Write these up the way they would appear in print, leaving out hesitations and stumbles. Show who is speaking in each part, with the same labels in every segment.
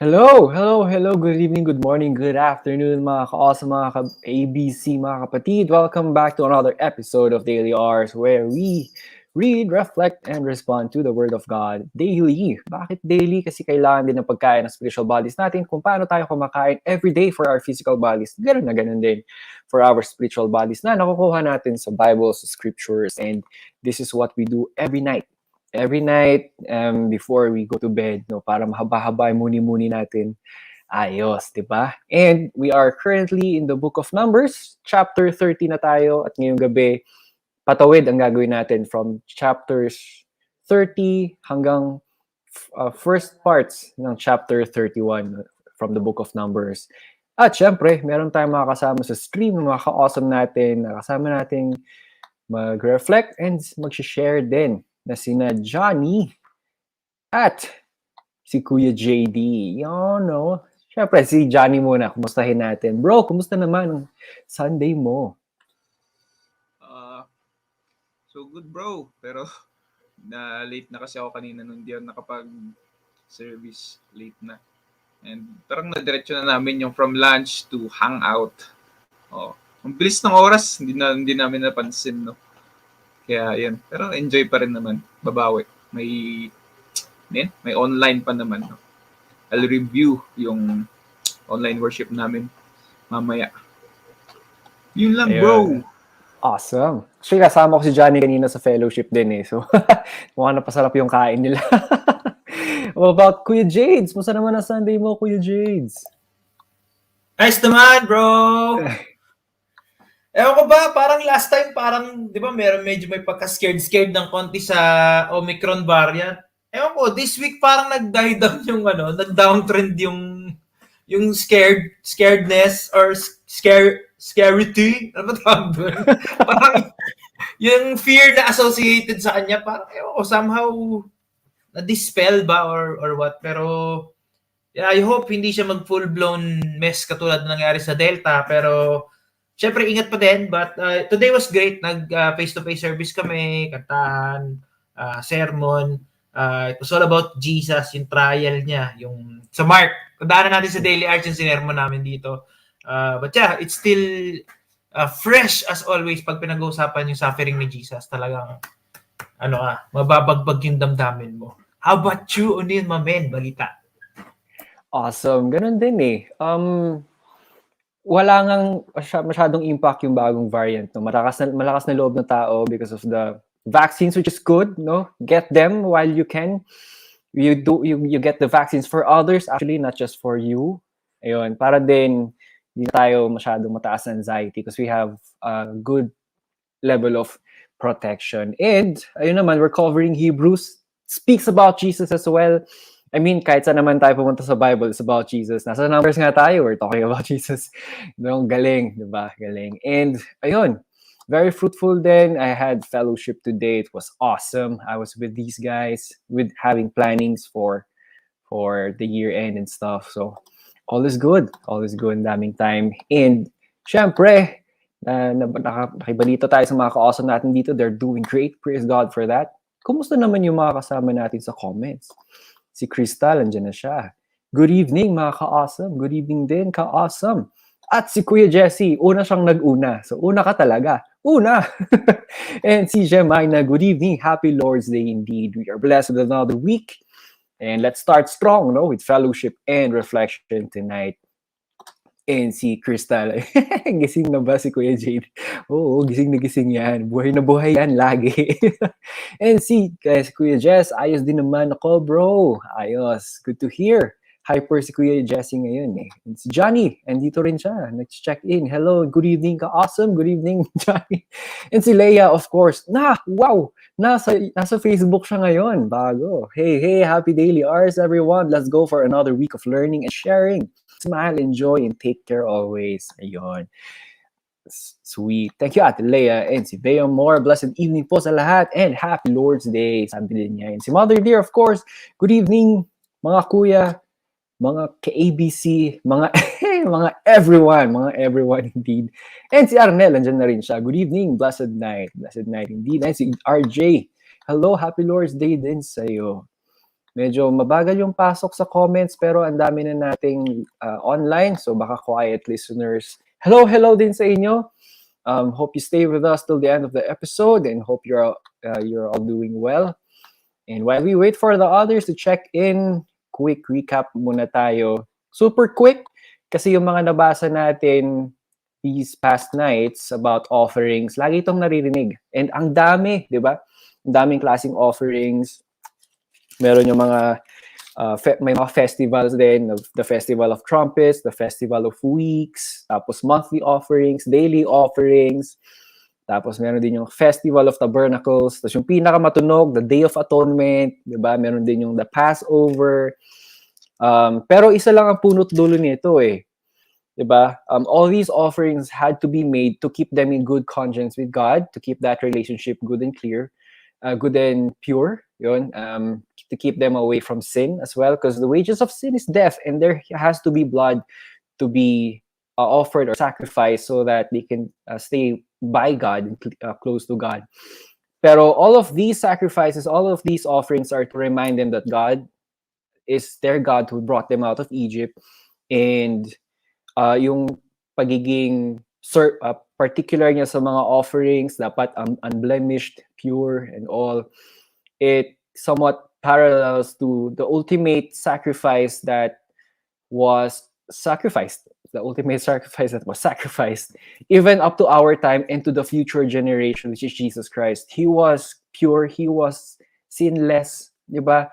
Speaker 1: Hello. Good evening, good morning, good afternoon, mga ka-awesome, mga ka-ABC, mga kapatid. Welcome back to another episode of Daily Hours where we read, reflect, and respond to the Word of God daily. Bakit daily? Kasi kailangan din ng pagkain ng spiritual bodies natin. Kung paano tayo kumakain everyday for our physical bodies, ganun din for our spiritual bodies na nakukuha natin sa Bible, sa scriptures, and this is what we do every night before we go to bed, no, para mahaba-haba yung muni-muni natin. Ayos, di ba? And we are currently in the book of Numbers, chapter 30 na tayo, at ngayong gabi, patawid ang gagawin natin from chapters 30 hanggang first parts ng chapter 31 from the book of Numbers. At syempre, meron tayong mga kasama sa stream, mga ka-awesome natin, kasama nating mag-reflect and mag-share din na sina Johnny at si Kuya JD. Yun, no? Siyempre, si Johnny muna. Kumustahin natin. Bro, kumusta naman ang Sunday mo?
Speaker 2: So good, bro. Pero late na kasi ako kanina nung di ako nakapag-service. Late na. And parang nadiretso na namin yung from lunch to hangout. Ang bilis ng oras. Hindi namin napansin, no? Kaya yun. Pero enjoy pa rin naman. Babawi. May online pa naman. No? I'll review yung online worship namin mamaya. Yun lang, ayun. Bro.
Speaker 1: Awesome. Actually, kasama ko si Johnny kanina sa fellowship din eh. So, mukhang napasarap yung kain nila. What about Kuya Jades? Musta naman ang Sunday mo, Kuya Jades?
Speaker 3: Nice naman, bro! Ewan ko ba, parang last time, di ba, medyo may pagka-scared ng konti sa Omicron variant. Ewan ko, this week parang nag-die down yung nag-downtrend yung scaredness or scarity. Ano ba tawag doon? Parang yung fear na associated sa kanya, parang ewan ko, somehow na-dispel ba or what. Pero yeah, I hope hindi siya mag-full-blown mess katulad na nangyari sa Delta. Pero syempre, ingat pa din. But today was great. Face-to-face service kami, kantahan, sermon. It was all about Jesus, yung trial niya, yung sa Mark. Tandaan natin sa Daily Arts yung sinermon namin dito. But yeah, it's still fresh as always pag pinag-uusapan yung suffering ni Jesus. Talagang, mababagbag yung damdamin mo. How about you, O'Neil Mamen, balita?
Speaker 1: Awesome. Ganun din eh. Wala ngang masyadong impact yung bagong variant. No? Malakas na loob ng tao because of the vaccines, which is good. No, get them while you can. You get the vaccines for others, actually, not just for you. Ayun, para din hindi tayo masyadong mataas na anxiety because we have a good level of protection. And ayun naman, we're covering Hebrews. Speaks about Jesus as well. I mean, kahit saan naman tayo pumunta sa Bible, it's about Jesus. Nasa Numbers nga tayo, we're talking about Jesus. No, galing, diba? Galing. And, ayun, very fruitful then. I had fellowship today. It was awesome. I was with these guys, with having plannings for the year end and stuff. So, all is good. All is good. Daming time. And, syempre, nakibalita tayo sa mga ka-awesome natin dito. They're doing great. Praise God for that. Kumusta naman yung mga kasama natin sa comments? Si Crystal, andyan na siya. Good evening, mga ka-awesome. Good evening din, ka-awesome. At si Kuya Jesse, una siyang nag-una. So, una ka talaga. Una! And si Jemina, good evening. Happy Lord's Day indeed. We are blessed with another week. And let's start strong, no, with fellowship and reflection tonight. And si Crystal, gising na ba si Kuya Jade? Oo, gising na gising yan. Buhay na buhay yan lagi. And si Kuya Jess, ayos din naman ako, bro. Ayos. Good to hear. Hyper si Kuya Jesse ngayon eh. And si Johnny, andito rin siya. Nag-check in. Hello, good evening ka. Awesome. Good evening, Johnny. And si Leia, of course. Wow! Nasa Facebook siya ngayon. Bago. Hey, happy daily hours, everyone. Let's go for another week of learning and sharing. Smile, enjoy, and take care always. Ayun. Sweet. Thank you, Ate Leia. And si Bea Moore, blessed evening po sa lahat. And happy Lord's Day. Sabi din niya. And si Mother Dear, of course, good evening, mga kuya, mga ka-ABC, mga mga everyone indeed. And si Arnel, andyan na rin siya. Good evening, blessed night indeed. And si RJ, hello, happy Lord's Day din sa'yo. Medyo mabagal yung pasok sa comments pero ang dami na nating online, so baka quiet listeners. Hello din sa inyo. Hope you stay with us till the end of the episode and hope you're all doing well. And while we wait for the others to check in, quick recap muna tayo. Super quick kasi yung mga nabasa natin these past nights about offerings, lagi itong naririnig. And ang dami, di ba? Ang daming klaseng offerings. Meron yung mga may mga festivals din, the Festival of Trumpets, the Festival of Weeks, tapos monthly offerings, daily offerings, tapos meron din yung Festival of Tabernacles, tapos yung pinakamatunog, the Day of Atonement, di ba? Meron din yung the Passover. Pero isa lang ang punot dulo nito eh. Di ba? All these offerings had to be made to keep them in good conscience with God, to keep that relationship good and clear, good and pure, yun, to keep them away from sin as well, because the wages of sin is death, and there has to be blood to be offered or sacrificed so that they can stay by God and close to God. Pero all of these sacrifices, all of these offerings are to remind them that God is their God who brought them out of Egypt, and yung pagiging particular niya sa mga offerings, dapat unblemished, pure, and all, it somewhat parallels to the ultimate sacrifice that was sacrificed, even up to our time and to the future generation, which is Jesus Christ. He was pure, he was sinless, di ba?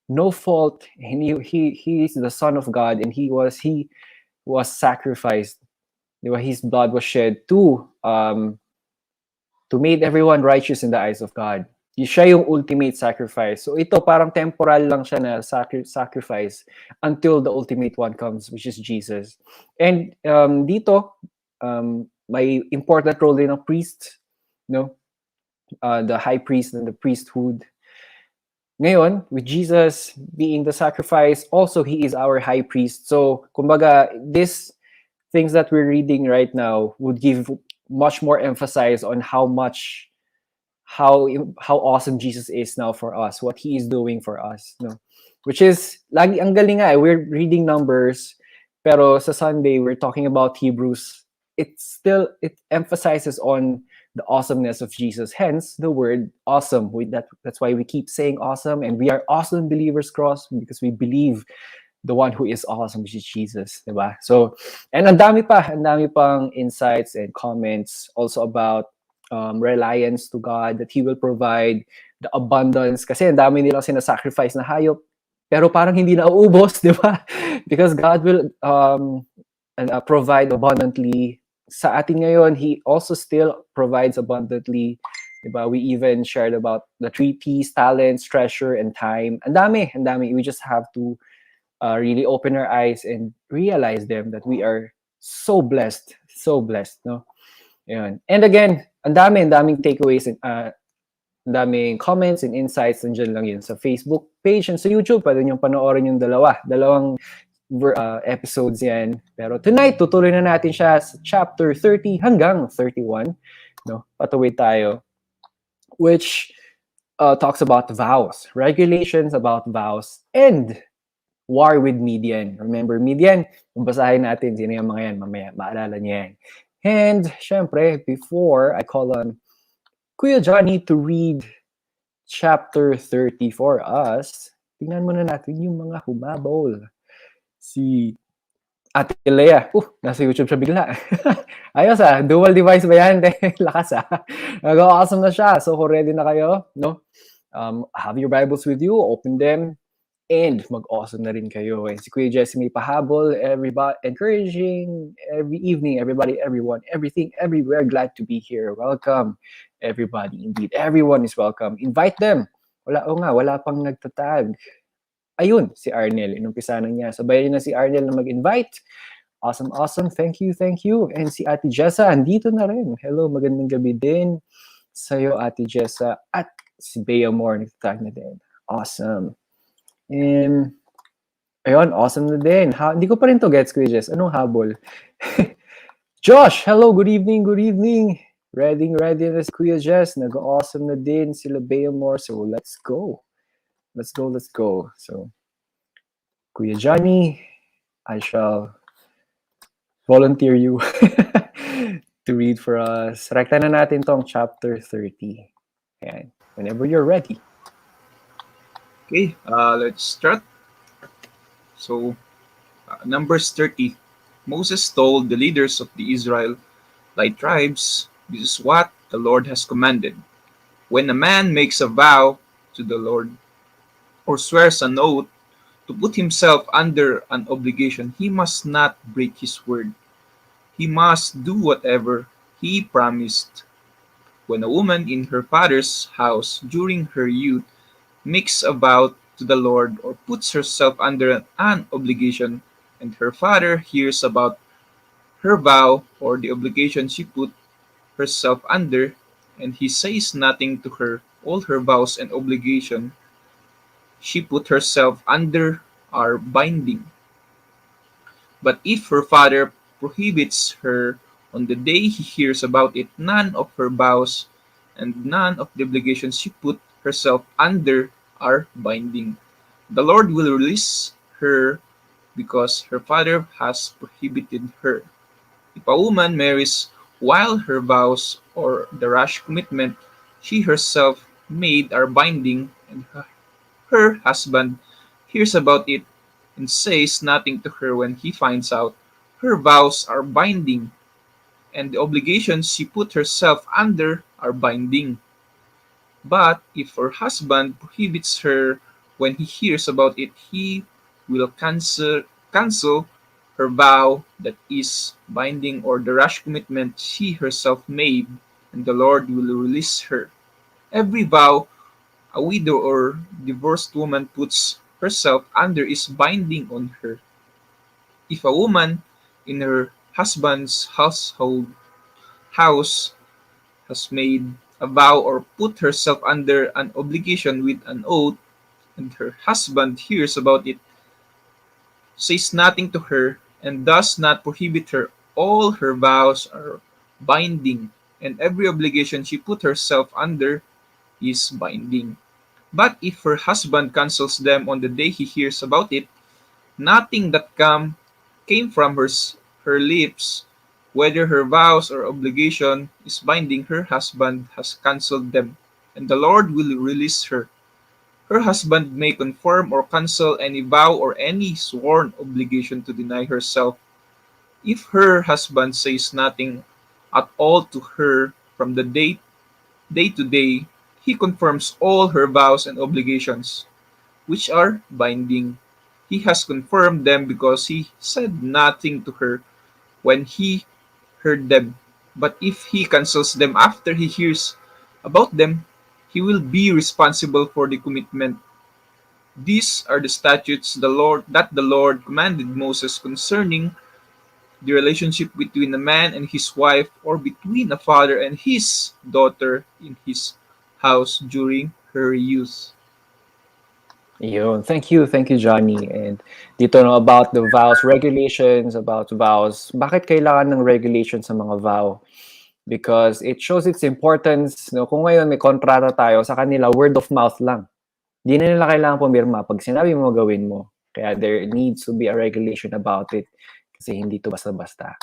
Speaker 1: No fault, and he is the Son of God, and he was sacrificed. Diba? His blood was shed to make everyone righteous in the eyes of God. Siya yung ultimate sacrifice. So ito parang temporal lang siya na sacrifice until the ultimate one comes, which is Jesus. And dito, may important role din ng priest, no? The high priest and the priesthood. Ngayon, with Jesus being the sacrifice, also he is our high priest. So, kumbaga, these things that we're reading right now would give much more emphasis on how awesome Jesus is now for us, what he is doing for us, no? Which is lagi ang galing nga, we're reading Numbers, pero sa Sunday we're talking about Hebrews. It emphasizes on the awesomeness of Jesus, hence the word awesome. That's why we keep saying awesome, and we are awesome believers cross because we believe the one who is awesome, which is Jesus, diba? So, and ang dami pang insights and comments also about reliance to God, that He will provide the abundance. Kasi ang dami nilang sinasacrifice na hayop, pero parang hindi na uubos, di ba? Because God will provide abundantly. Sa atin ngayon, He also still provides abundantly. Diba? We even shared about the 3 P's, talents, treasure, and time. Ang dami. We just have to really open our eyes and realize them that we are so blessed, no? Yun. And again, ang daming takeaways and ang daming comments and insights, nandiyan lang yun sa Facebook page and sa YouTube. Pwede nyo panoorin yung dalawang episodes yan. Pero tonight, tutuloy na natin siya sa chapter 30 hanggang 31. No? Patuloy tayo. Which talks about vows, regulations about vows, and war with Median. Remember Median? Basahin natin sino yung mga yan mamaya. Maalala niya yan. And syempre, before I call on Kuya Johnny to read chapter 30 for us, tingnan muna natin yung mga humabol. Si Ate Lea, nasa YouTube siya bigla. Ayos dual device ba yan? Lakas Nag-awesome na siya. So kung ready na kayo, no? Have your Bibles with you, open them, and mag-awesome na rin kayo. And si Kuya Jesse may pahabol, everybody, encouraging every evening, everybody, everyone, everything, everywhere. Glad to be here. Welcome, everybody. Indeed, everyone is welcome. Invite them. Wala pang nagtatag. Ayun, si Arnel. Inumpisa na niya. Sabayan na si Arnel na mag-invite. Awesome, awesome. Thank you, thank you. And si Ate Jessa, andito na rin. Hello, magandang gabi din sa'yo, Ate Jessa. At si Bea Moore, nagtatag na din. Awesome. And, ayun, awesome na din. Hindi ko pa rin to gets, Kuya Jess. Anong habol? Josh, hello, good evening, good evening. Ready na si Kuya Jess. Nag-awesome na din sila Bea Moore. So, let's go. Let's go. So, Kuya Johnny, I shall volunteer you to read for us. Rekta na natin tong chapter 30. Ayan. Whenever you're ready.
Speaker 2: Okay, let's start. So, Numbers 30. Moses told the leaders of the Israelite tribes, "This is what the Lord has commanded. When a man makes a vow to the Lord or swears an oath to put himself under an obligation, he must not break his word. He must do whatever he promised. When a woman in her father's house during her youth makes a vow to the Lord or puts herself under an obligation, and her father hears about her vow or the obligation she put herself under, and he says nothing to her, all her vows and obligation she put herself under are binding. But if her father prohibits her on the day he hears about it, none of her vows and none of the obligations she put herself under are binding. The Lord will release her because her father has prohibited her. If a woman marries while her vows or the rash commitment she herself made are binding, and her husband hears about it and says nothing to her when he finds out, her vows are binding, and the obligations she put herself under are binding. But if her husband prohibits her when he hears about it, he will cancel her vow that is binding or the rash commitment she herself made, and the Lord will release her. Every vow a widow or divorced woman puts herself under is binding on her. If a woman in her husband's house has made a vow or put herself under an obligation with an oath, and her husband hears about it, says nothing to her, and does not prohibit her, all her vows are binding, and every obligation she put herself under is binding. But if her husband cancels them on the day he hears about it, nothing that came from her lips, whether her vows or obligation, is binding. Her husband has cancelled them, and the Lord will release her. Her husband may confirm or cancel any vow or any sworn obligation to deny herself. If her husband says nothing at all to her from the day to day, he confirms all her vows and obligations, which are binding. He has confirmed them because he said nothing to her when he heard them. But if he cancels them after he hears about them, he will be responsible for the commitment. These are the statutes the Lord commanded Moses concerning the relationship between a man and his wife, or between a father and his daughter in his house during her youth.
Speaker 1: Yun. Thank you, Johnny. And dito no, about the vows, regulations about vows. Bakit kailangan ng regulation sa mga vow? Because it shows its importance. No? Kung ngayon may kontrata tayo, sa kanila, word of mouth lang. Di na nila kailangan pumirma. Pag sinabi mo, gawin mo. Kaya there needs to be a regulation about it. Kasi hindi to basta-basta.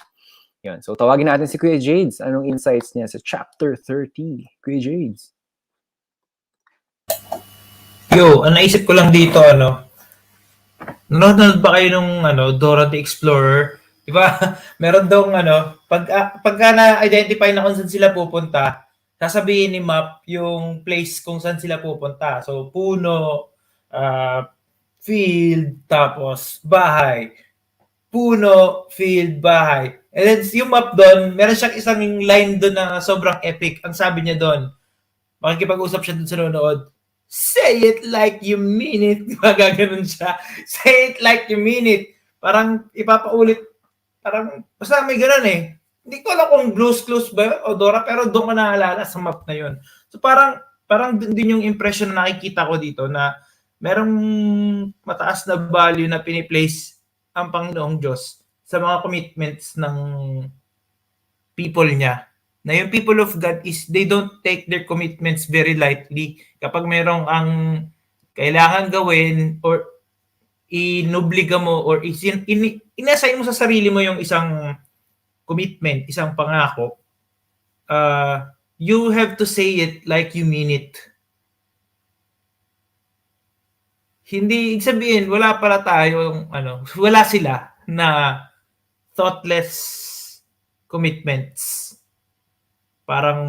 Speaker 1: Yun. So tawagin natin si Kuya Jades. Anong insights niya sa chapter 30? Kuya Jades.
Speaker 3: Yo, ang naisip ko lang dito, Nanonood ba kayo nung Dora the Explorer? Di ba? Meron daw pagka na-identify na kung saan sila pupunta, sasabihin ni map yung place kung saan sila pupunta. So, puno, field, tapos bahay. Puno, field, bahay. And then yung map doon, meron siyang isang line doon na sobrang epic. Ang sabi niya doon, makikipag-usap siya doon sa nanonood, say it like you mean it. Gaganon siya. Say it like you mean it. Parang ipapaulit. Parang, basta may ganun eh. Hindi ko alam kung Blue's Clues ba yun o Dora, pero doon ko naalala sa map na yun. So parang din yung impression na nakikita ko dito na merong mataas na value na piniplace ang Panginoong Diyos sa mga commitments ng people niya. Na yung people of God is they don't take their commitments very lightly. Kapag merong ang kailangan gawin or inubliga mo or inassign mo sa sarili mo yung isang commitment, isang pangako, you have to say it like you mean it. Hindi ibig sabihin wala para tayong wala sila na thoughtless commitments. Parang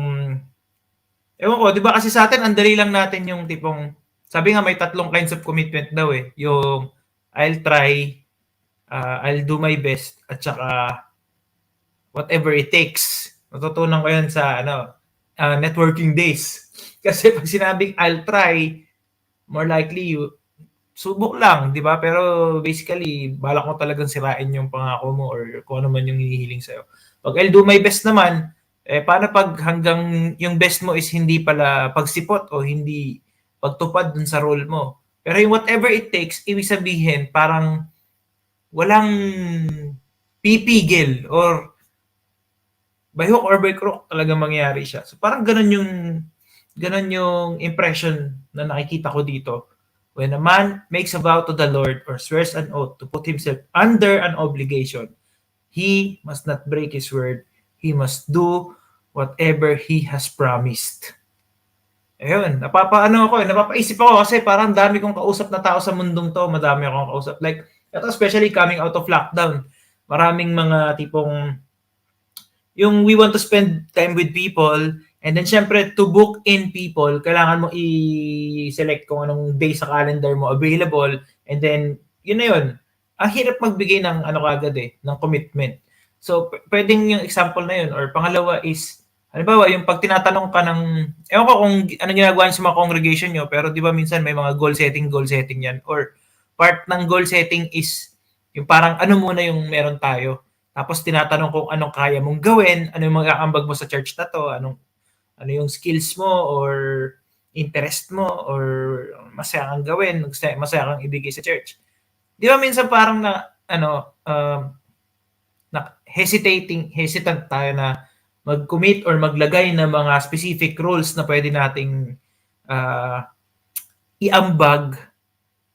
Speaker 3: ewan ko, 'di ba kasi sa atin ang dali lang natin yung tipong sabi nga may 3 kinds of commitment daw eh, yung I'll try, I'll do my best, at saka whatever it takes. Natutunan ko yan sa networking days. Kasi pag sinabing I'll try, more likely subok lang, di ba? Pero basically, balak mo talagang sirain yung pangako mo or kung ano man yung hinihiling sa'yo. Pag I'll do my best naman, paano pag hanggang yung best mo is hindi pala pagsipot o hindi pagtupad dun sa role mo? Pero yung whatever it takes, ibig sabihin, parang walang pipigil or by hook or by crook talagang mangyayari siya. So parang ganun yung impression na nakikita ko dito. When a man makes a vow to the Lord or swears an oath to put himself under an obligation, he must not break his word. He must do whatever he has promised. Ayun, napapaisip ako kasi parang dami kong kausap na tao sa mundong to, madami akong kausap. Like, ito especially coming out of lockdown, maraming mga tipong yung we want to spend time with people, and then syempre to book in people, kailangan mo i-select kung anong day sa calendar mo available, and then yun na yun. Ang hirap magbigay ng kagad ng commitment. So pwedeng yung example na yun, or pangalawa is halimbawa, yung pag tinatanong ka ng, ewan ko kung anong ginagawa sa mga congregation nyo, pero di ba minsan may mga goal setting yan. Or part ng goal setting is yung parang ano muna yung meron tayo. Tapos tinatanong kung anong kaya mong gawin, ano yung mag-aambag mo sa church na to, ano yung skills mo or interest mo or masaya kang gawin, masaya kang ibigay sa church. Di ba minsan parang hesitant tayo na mag-commit or maglagay ng mga specific roles na pwede nating iambag.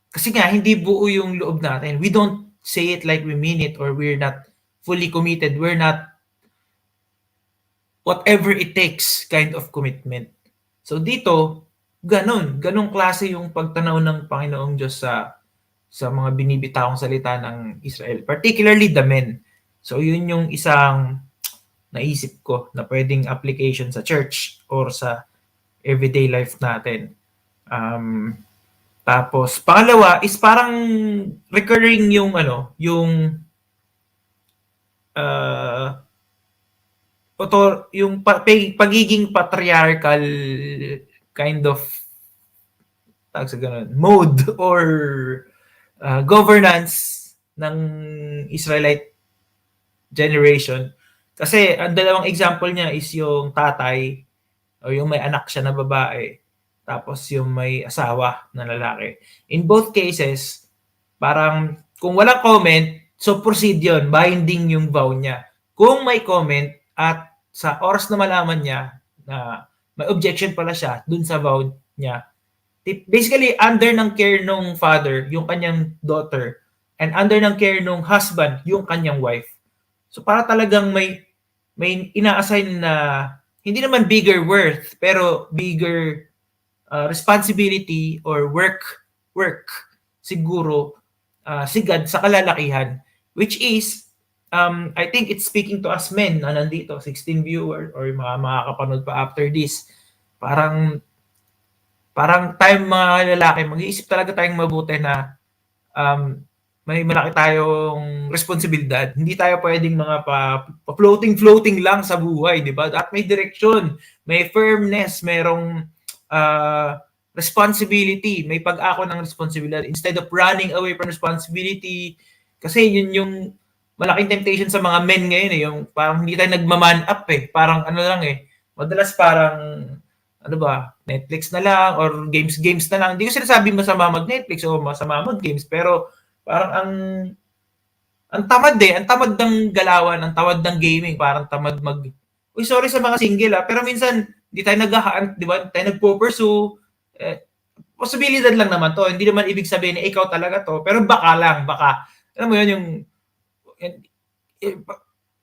Speaker 3: Kasi nga, hindi buo yung loob natin. We don't say it like we mean it or we're not fully committed. We're not whatever it takes kind of commitment. So dito, ganong klase yung pagtanaw ng Panginoong Diyos sa mga binibitawang salita ng Israel. Particularly the men. So yun yung isang naisip ko na pwedeng application sa church or sa everyday life natin. Tapos pangalawa is parang recurring yung pagiging patriarchal kind of mode or governance ng Israelite generation. Kasi ang dalawang example niya is yung tatay o yung may anak siya na babae, tapos yung may asawa na lalaki. In both cases, parang kung walang comment, so proceed yun, binding yung vow niya. Kung may comment at sa oras na malaman niya na may objection pala siya dun sa vow niya, basically under ng care nung father, yung kanyang daughter, and under ng care nung husband, yung kanyang wife. So para talagang may ina-assign na hindi naman bigger worth pero bigger responsibility or work siguro si God sa kalalakihan, which is, I think it's speaking to us men na nandito, 16 viewers or mga makakapanood pa after this. Parang time mga lalaki, mag-iisip talaga tayong mabuti na um, may malaki tayong responsibilidad. Hindi tayo pwedeng mga floating lang sa buhay, di ba? At may direction, may firmness, merong responsibility, may pag-ako ng responsibilidad. Instead of running away from responsibility, kasi yun yung malaking temptation sa mga men ngayon eh, yung parang hindi tayo nagmaman up eh. Parang ano lang eh, madalas parang ano ba, Netflix na lang or games na lang. Hindi ko sinasabi masama mag-Netflix o masama mag-games, pero parang ang tamad eh, ang tamad ng galawan, ang tamad ng gaming, parang tamad uy, sorry sa mga single pero minsan, hindi tayo naghahaan, di ba? Tayo nagpo-pursue, posibilidad lang naman to. Hindi naman ibig sabihin na ikaw talaga to, pero baka. Alam mo yun, yung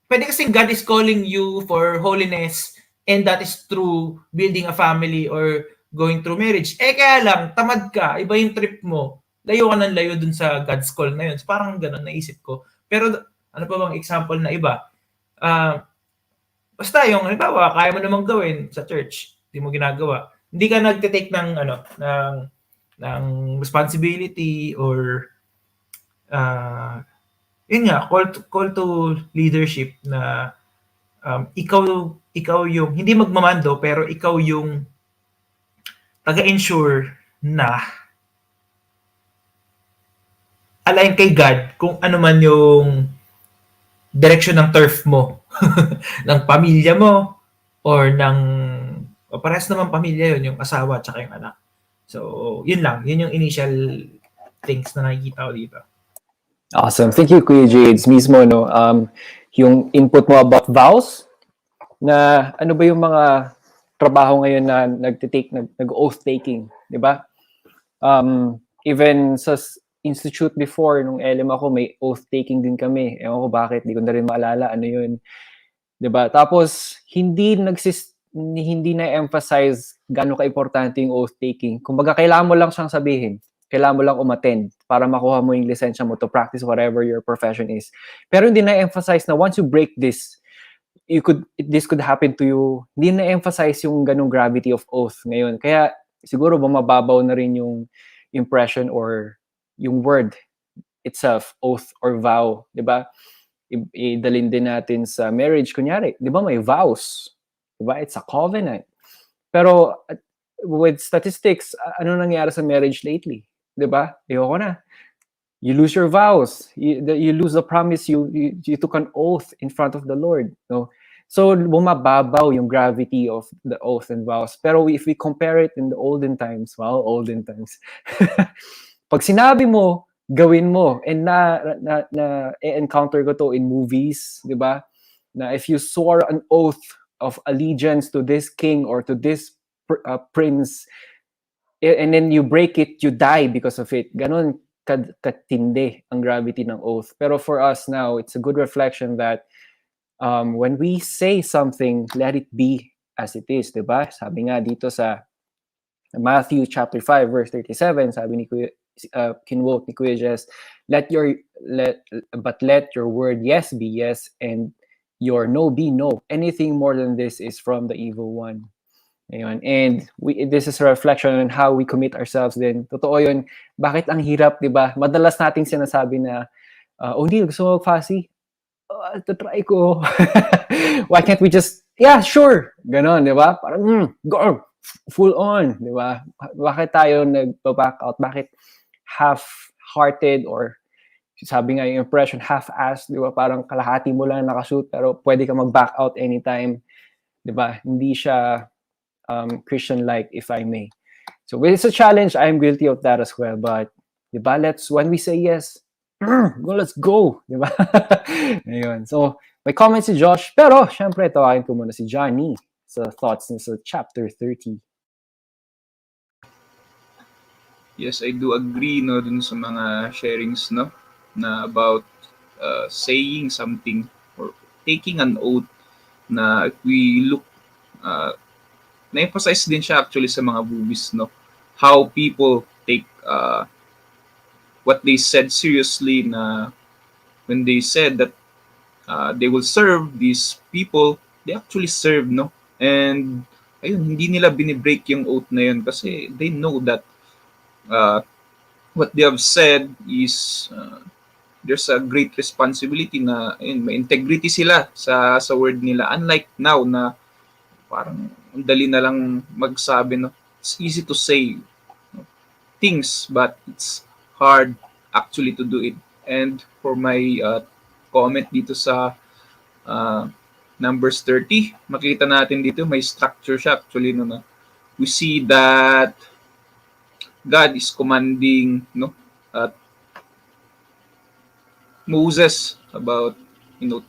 Speaker 3: pwede kasing God is calling you for holiness and that is through building a family or going through marriage. Kaya lang, tamad ka, iba yung trip mo, layo ka ng layo dun sa God's call na yun. So, parang ganun, naisip ko. Pero, ano pa bang example na iba? Basta yung, halimbawa, kaya mo namang gawin sa church, hindi mo ginagawa. Hindi ka nagte-take ng responsibility or yun nga, call to leadership na ikaw yung hindi magmamando pero ikaw yung taga-ensure na align kay God kung ano man yung direction ng turf mo ng pamilya mo or ng parehas naman pamilya yun, yung asawa at yung anak. So, yun lang. Yun yung initial things na nakikita ko dito.
Speaker 1: Awesome. Thank you, Kuya Jades. Mismo, no? Yung input mo about vows, na ano ba yung mga trabaho ngayon na nag-oath taking, di ba? Even sa institute before, nung LM ako, may oath taking din kami. Ewan ko bakit, di ko na rin maalala ano yun. Di ba? Tapos, hindi na-emphasize gaano ka-importante yung oath taking. Kumbaga, kailangan mo lang siyang sabihin. Kailangan mo lang umattend para makuha mo yung lisensya mo to practice whatever your profession is. Pero hindi na-emphasize na once you break this, this could happen to you. Hindi na-emphasize yung ganung gravity of oath ngayon. Kaya siguro bumababaw na rin yung impression or yung word itself, oath or vow, di ba? Idalin din natin sa marriage. Kunyari, di ba may vows? Di ba? It's a covenant. Pero with statistics, ano nangyari sa marriage lately? Di ba? Ayoko na. You lose your vows. You lose the promise you took an oath in front of the Lord. No? So, bumababaw yung gravity of the oath and vows. Pero if we compare it in the olden times, pag sinabi mo, gawin mo. And encounter ko to in movies, di ba? Na if you swore an oath of allegiance to this king or to this prince, and then you break it, you die because of it. Ganon katindi ang gravity ng oath. Pero for us now, it's a good reflection that when we say something, let it be as it is, diba? Sabi nga dito sa Matthew chapter 5 verse 37, sabi ni Kuya kinwote ni Kuya Jess, let your word yes be yes and your no be no. Anything more than this is from the evil one. Ayun. And this is a reflection on how we commit ourselves din. Totoo yun. Bakit ang hirap, di ba? Madalas nating sinasabi na, hindi, gusto mo mag-fasty? Try ko. Why can't we just, yeah, sure. Ganon, di ba? Parang, go, full on, di ba? Bakit tayo nag-back out? Bakit half-hearted or sabi nga yung impression, half-assed, di ba? Parang kalahati mo lang nakashoot pero pwede ka mag-back out anytime. Di ba? Hindi siya Christian-like, if I may. So it's a challenge. I'm guilty of that as well. But, diba, when we say yes, let's go. Diba? Ayun. So, may comments si Josh. Pero, syempre, tawagin ko muna si Johnny sa thoughts niya sa chapter 30.
Speaker 2: Yes, I do agree no dun sa mga sharings no na about saying something or taking an oath na if we look na-emphasize din siya actually sa mga movies, no? How people take what they said seriously, na when they said that they will serve these people, they actually serve, no? And ayun, hindi nila binibreak yung oath na yun kasi they know that uh, what they have said is there's a great responsibility na ayun, may integrity sila sa word nila, unlike now na parang ang dali na lang magsabi, no? It's easy to say, no, things, but it's hard actually to do it. And for my comment dito sa Numbers 30, makita natin dito may structure siya actually, no, na we see that God is commanding, no, Moses about,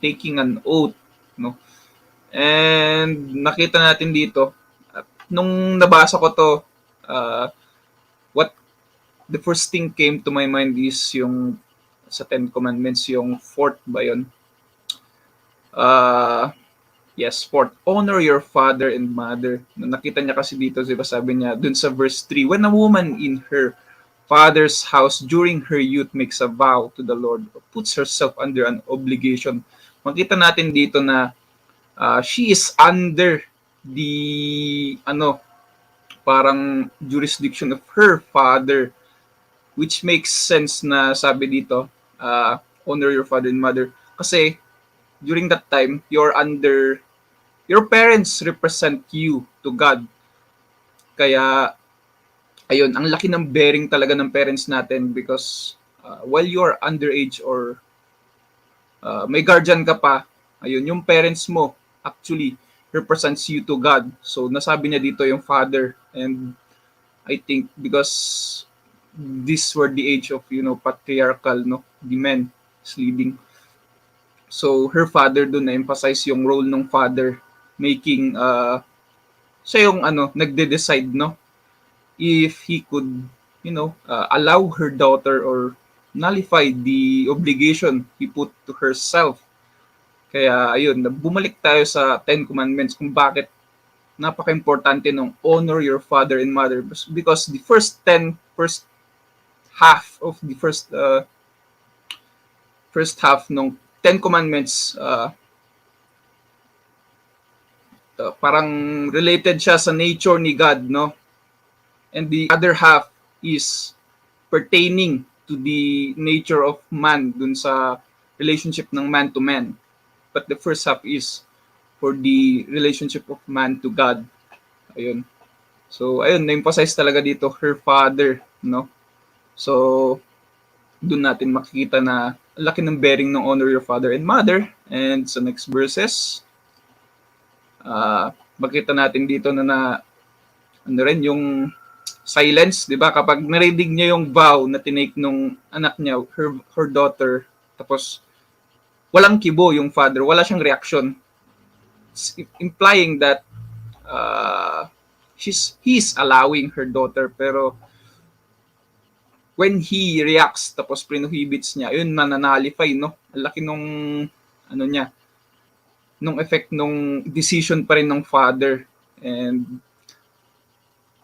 Speaker 2: taking an oath, no. And nakita natin dito at nung nabasa ko to, what the first thing came to my mind is yung sa Ten Commandments, yung fourth ba yun? Yes, fourth, honor your father and mother. Nakita niya kasi dito, diba, sabi niya dun sa verse 3, when a woman in her father's house during her youth makes a vow to the Lord or puts herself under an obligation, makita natin dito na she is under the parang jurisdiction of her father, which makes sense na sabi dito, honor your father and mother, kasi during that time you're under, your parents represent you to God. Kaya ayun, ang laki ng bearing talaga ng parents natin because while you are underage or may guardian ka pa, ayun, yung parents mo actually represents you to God. So nasabi niya dito yung father, and I think because these were the age of, patriarchal, no, the men is leading. So her father doon na-emphasize yung role ng father, making siya yung nagde-decide, no, if he could, allow her daughter or nullify the obligation he put to herself. Kaya ayun, bumalik tayo sa Ten Commandments kung bakit napaka-importante ng honor your father and mother, because the first half of the first half ng Ten Commandments, parang related siya sa nature ni God, no? And the other half is pertaining to the nature of man, dun sa relationship ng man to man. But the first half is for the relationship of man to God. Ayun. So, ayun, na-emphasize talaga dito, her father, no? So, dun natin makikita na laki ng bearing ng honor your father and mother. And sa next verses, makita natin dito na rin yung silence, di ba? Kapag narinig niya yung vow na tinake nung anak niya, her daughter, tapos walang kibo yung father, wala siyang reaction. It's implying that he's allowing her daughter, pero when he reacts, tapos prohibits niya, yun, nananalify, no? Ang laki nung, nung effect nung decision pa rin ng father. And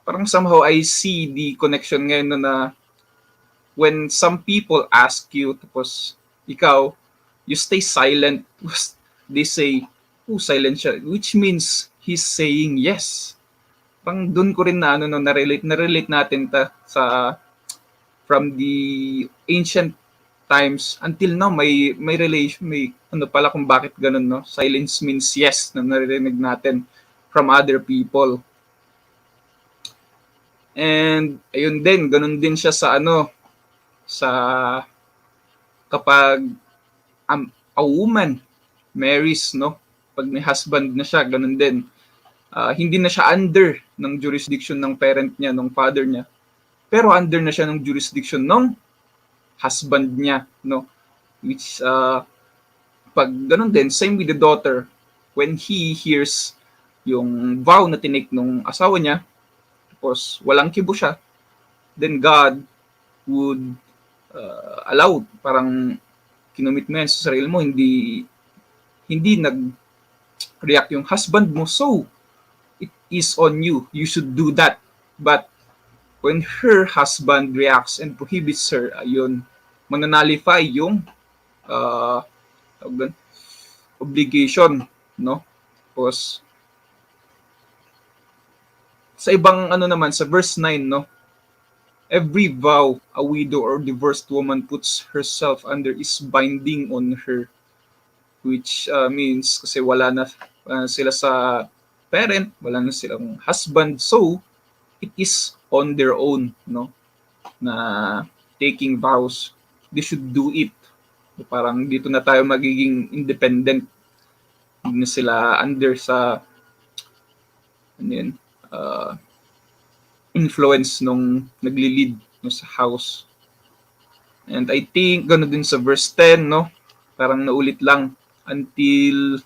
Speaker 2: parang somehow I see the connection ngayon na when some people ask you, tapos ikaw, you stay silent, they say, silent siya, which means he's saying yes. Pang doon ko rin na na-relate natin sa from the ancient times until now, may relation, may pala kung bakit ganun, no? Silence means yes, na naririnig natin from other people. And ayun din, ganun din siya sa sa kapag a woman marries, no? Pag may husband na siya, ganun din. Hindi na siya under ng jurisdiction ng parent niya, ng father niya. Pero under na siya ng jurisdiction ng husband niya, no? Which pag ganun din, same with the daughter, when he hears yung vow na tinake nung asawa niya, tapos walang kibo siya, then God would allow, parang kinumit mo yan sa sarili mo, hindi nag-react yung husband mo, so it is on you, you should do that. But when her husband reacts and prohibits her, ayun, mananalify yung uh, obligation, no? Tapos, sa ibang ano naman, sa verse 9, no? Every vow a widow or divorced woman puts herself under is binding on her, which means kasi wala na sila sa parent, wala na silang husband, so it is on their own, no? Na taking vows, they should do it. Parang dito na tayo magiging independent. Hindi na sila under sa ano yun, influence nung nagli-lead no, sa house. And I think gano'n din sa verse 10, no? Parang naulit lang until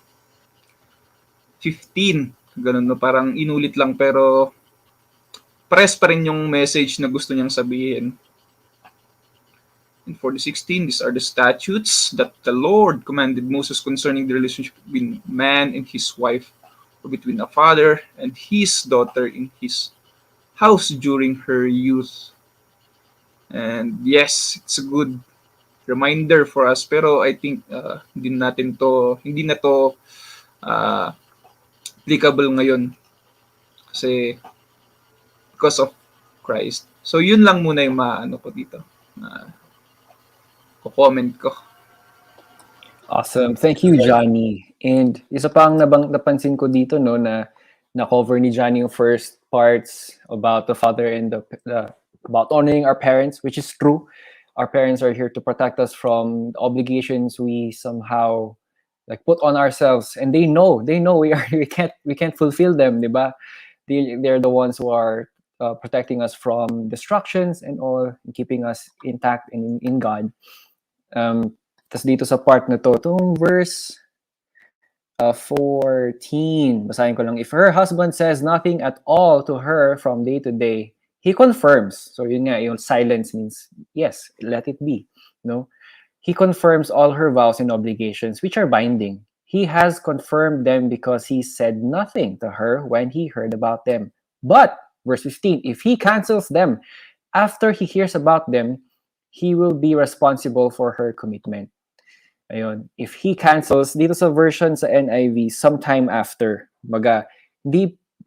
Speaker 2: 15. Gano'n, no? Parang inulit lang pero pares pa rin yung message na gusto niyang sabihin. And for the 16, these are the statutes that the Lord commanded Moses concerning the relationship between man and his wife, or between a father and his daughter in his house during her youth. And yes, it's a good reminder for us, pero I think hindi na to applicable ngayon kasi because of Christ. So yun lang muna yung maano ko dito. Comment ko.
Speaker 1: Awesome. Thank you, Johnny. And isa pang napansin ko dito, no, na na-cover ni Johnny yung first parts about the father and the about honoring our parents, which is true. Our parents are here to protect us from obligations we somehow like put on ourselves, and they know we can't fulfill them, diba? They're the ones who are protecting us from destructions and all, keeping us intact in God. Tas dito sa part na to, itong verse 14, basahin ko lang. If her husband says nothing at all to her from day to day, he confirms. So yun nga, yung silence means, yes, let it be. No? He confirms all her vows and obligations, which are binding. He has confirmed them because he said nothing to her when he heard about them. But, verse 15, if he cancels them after he hears about them, he will be responsible for her commitment. Ayun. If he cancels, dito sa version sa NIV, sometime after. Baga,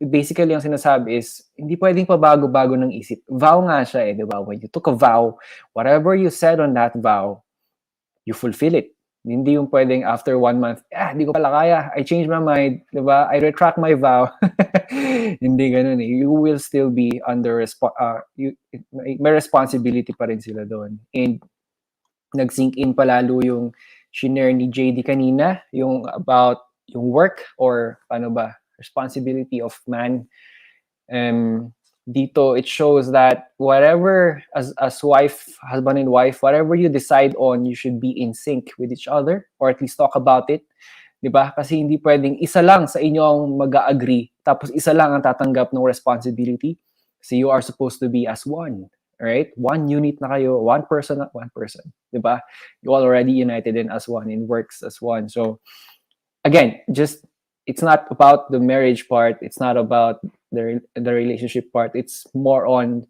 Speaker 1: basically ang sinasabi is, hindi pwedeng pabago-bago ng isip. Vow nga siya di ba? When you took a vow, whatever you said on that vow, you fulfill it. Hindi yung pwedeng after 1 month, di ko pala kaya, I changed my mind, di ba? I retract my vow. Hindi ganun eh. You will still be under, may responsibility pa rin sila doon. And nag-sink in palalo yung shinare ni JD kanina, yung about yung work or ano ba, responsibility of man. Dito, it shows that whatever, as husband and wife, whatever you decide on, you should be in sync with each other or at least talk about it. Diba? Kasi hindi pwedeng isa lang sa inyo ang mag-agree tapos isa lang ang tatanggap ng responsibility. So you are supposed to be as one. Right? One unit na kayo, one person. Diba? You all already united in as one, in works as one. So, again, it's not about the marriage part. It's not about the relationship part. It's more on,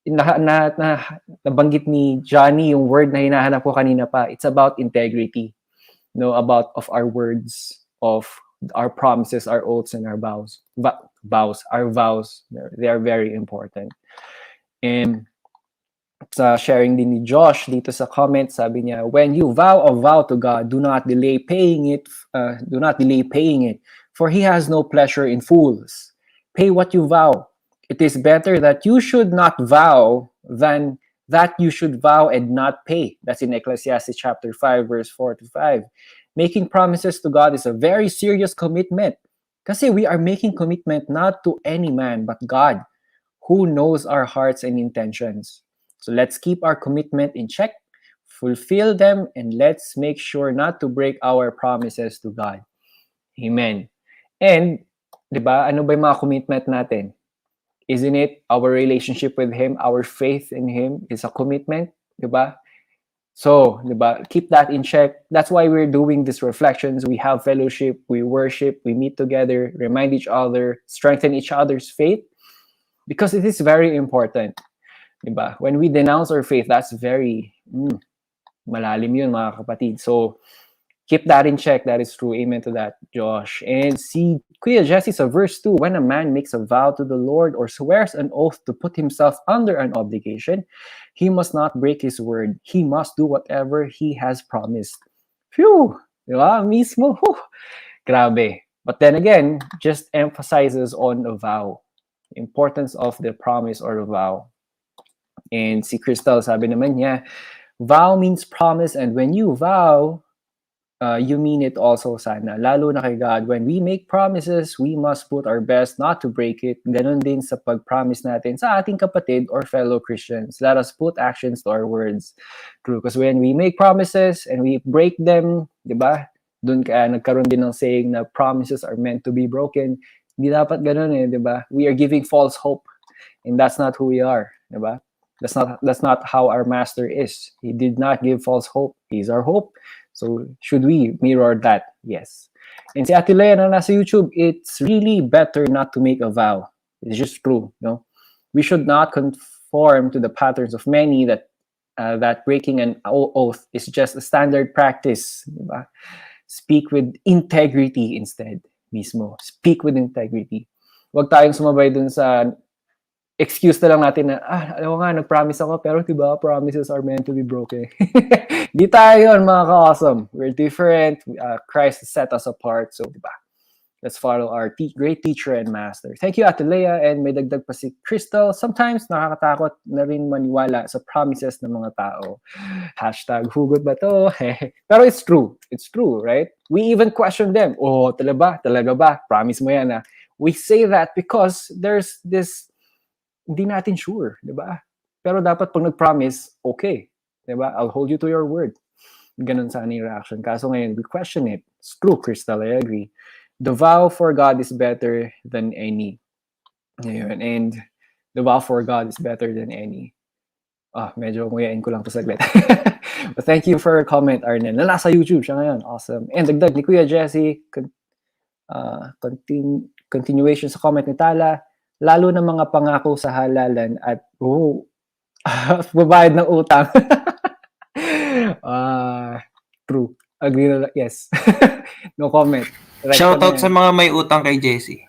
Speaker 1: nabanggit ni Johnny yung word na hinahanap ko kanina pa. It's about integrity. About of our words, of our promises, our oaths, and our vows. Our vows, they are very important. And sa sharing din ni Josh dito sa comment, sabi niya, when you vow a vow to God, do not delay paying it. For He has no pleasure in fools. Pay what you vow. It is better that you should not vow than that you should vow and not pay. That's in Ecclesiastes chapter 5, verse 4-5. Making promises to God is a very serious commitment. Kasi we are making commitment not to any man, but God, who knows our hearts and intentions. So let's keep our commitment in check, fulfill them, and let's make sure not to break our promises to God. Amen. And, di ba, ano ba yung mga commitment natin? Isn't it our relationship with Him, our faith in Him is a commitment? Di ba? So, di ba, keep that in check. That's why we're doing these reflections. We have fellowship, we worship, we meet together, remind each other, strengthen each other's faith. Because it is very important. Diba? When we denounce our faith, that's very malalim yun, mga kapatid. So, keep that in check. That is true. Amen to that, Josh. And see, Kuya Jesse sa verse 2, when a man makes a vow to the Lord or swears an oath to put himself under an obligation, he must not break his word. He must do whatever he has promised. Phew! Diba? Mismo. Whew. Grabe. But then again, just emphasizes on a vow. Importance of the promise or a vow. And si Crystal, sabi naman niya, vow means promise, and when you vow, you mean it also sana. Lalo na kay God, when we make promises, we must put our best not to break it. Ganon din sa pag-promise natin sa ating kapatid or fellow Christians. Let us put actions to our words. True, because when we make promises and we break them, di ba? Doon kaya nagkaroon din ng saying na promises are meant to be broken. Hindi dapat ganon di ba? We are giving false hope, and that's not who we are, di ba? That's not how our master is. He did not give false hope. He's our hope. So should we mirror that? Yes. And si Ate Lea na nasa YouTube, it's really better not to make a vow. It's just true. No, we should not conform to the patterns of many that breaking an oath is just a standard practice. Diba? Speak with integrity instead. Mismo. Speak with integrity. Huwag tayong sumabay dun sa excuse na lang natin na, alam nga, nag-promise ako, pero diba, promises are meant to be broken. Di tayo yun, mga ka-awesome. We're different. Christ set us apart. So, diba, let's follow our great teacher and master. Thank you, Ate Lea. And may dagdag pa si Crystal. Sometimes, nakakatakot na rin maniwala sa promises ng mga tao. Hashtag, hugot ba to? Pero it's true. It's true, right? We even question them. Oh, talaga ba? Promise mo yan, We say that because there's this hindi natin sure, di ba? Pero dapat pag nag-promise, okay. Di ba? I'll hold you to your word. Ganun sana yung reaction. Kaso ngayon, we question it. It's true, Crystal, I agree. The vow for God is better than any. Ayun. And the vow for God is better than any. Medyo nguyain ko lang to saglit. But thank you for your comment, Arnel. Na nasa YouTube siya ngayon. Awesome. And dagdag ni Kuya Jesse, continuation sa comment ni Tala, lalo na mga pangako sa halalan at babayad ng utang. True. Agree na, yes. No comment. Right.
Speaker 3: Shoutout sa mga may utang kay Jesse.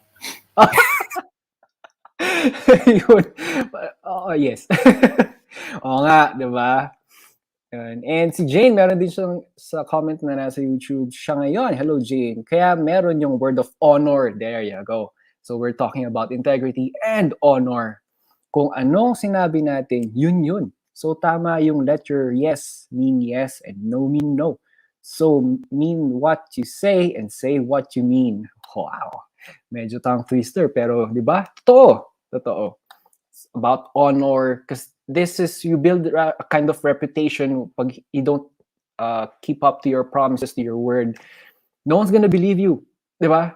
Speaker 1: Yun. Yes. Oo nga, di ba? And si Jane, meron din siyang sa comment na nasa YouTube siya ngayon. Hello, Jane. Kaya meron yung word of honor. There you go. So we're talking about integrity and honor. Kung ano sinabi natin, yun. So tama yung let your yes mean yes and no mean no. So mean what you say and say what you mean. Wow. Medyo tongue twister pero di ba? Totoo. It's about honor because this is, you build a kind of reputation pag you don't keep up to your promises, to your word. No one's gonna believe you. Di ba?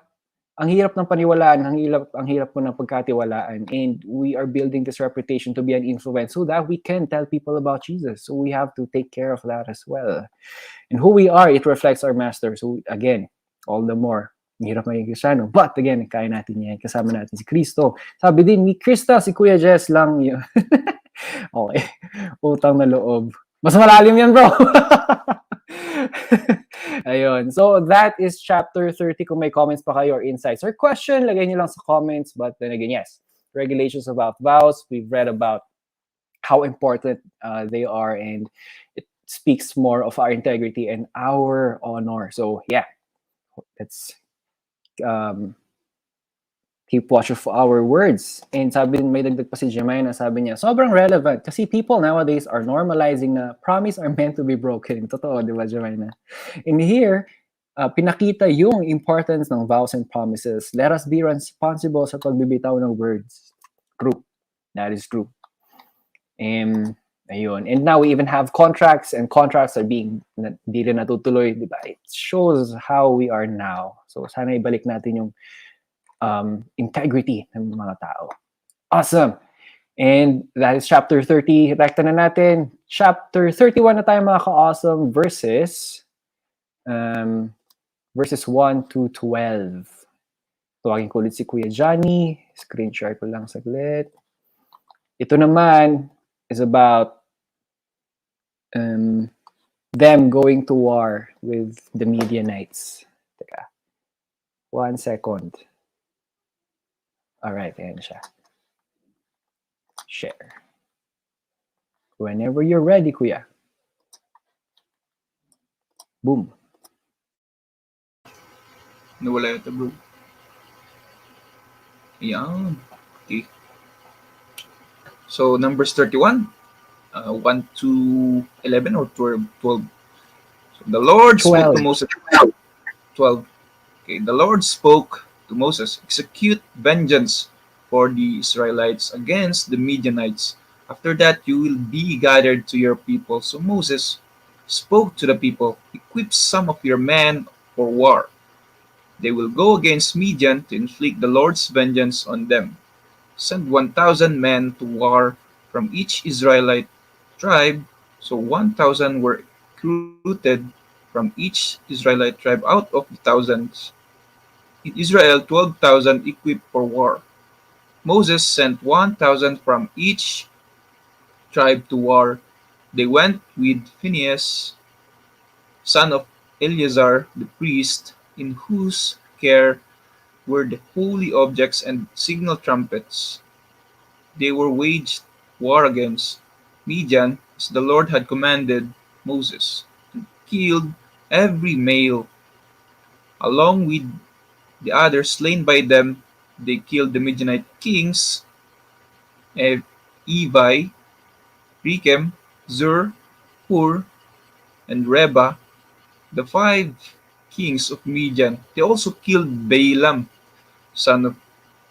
Speaker 1: Ang hirap ng paniwalaan, ang hirap mo ng pagkatiwalaan, and we are building this reputation to be an influence so that we can tell people about Jesus. So we have to take care of that as well. And who we are, it reflects our master. So again, all the more, ang hirap maging Kristiyano. But again, kaya natin yan. Kasama natin si Kristo. Sabi din ni Krista, si Kuya Jess lang yun. Okay. Utang na loob. Mas malalim yan, bro. Ayun. So, that is chapter 30. Kung may comments pa kayo or insights or question, lagay nyo lang sa comments. But then again, yes, regulations about vows. We've read about how important they are, and it speaks more of our integrity and our honor. So, yeah, let's keep watch of our words. And sabi, may dagdag pa si Jemina, sabi niya, sobrang relevant kasi people nowadays are normalizing na promise are meant to be broken. Totoo, di ba, Jemina? In here, pinakita yung importance ng vows and promises. Let us be responsible sa pagbibitaw ng words. True. That is true. Ayun. And now we even have contracts, and contracts are being di rin natutuloy, di ba? It shows how we are now. So sana ibalik natin yung integrity ng mga tao. Awesome. And that is chapter 30. Rekta na natin. Chapter 31 na tayo, mga ka-awesome, verses 1 to 12. Tuwagin ko ulit si Kuya Johnny. Screen share ko lang saglit. Ito naman is about them going to war with the Medianites. Teka. 1 second. Alright, ayan siya. Share. Whenever you're ready, kuya. Boom.
Speaker 2: Nawala yata, bro. Ayan. Okay. So, Numbers 31. 1 to 11 or 12? So, the Lord spoke to
Speaker 1: 12.
Speaker 2: Moses. 12. Okay. The Lord spoke to Moses, execute vengeance for the Israelites against the Medianites. After that, you will be gathered to your people. So Moses spoke to the people, equip some of your men for war. They will go against Midian to inflict the Lord's vengeance on them. Send 1,000 men to war from each Israelite tribe. So 1,000 were recruited from each Israelite tribe out of the thousands. In Israel, 12,000 equipped for war. Moses sent 1,000 from each tribe to war. They went with Phinehas, son of Eleazar the priest, in whose care were the holy objects and signal trumpets. They were waged war against Midian as the Lord had commanded Moses, and killed every male. Along with the others slain by them, they killed the Midianite kings, Evi, Rechem, Zur, Hur, and Reba, the 5 kings of Midian. They also killed Balaam, son of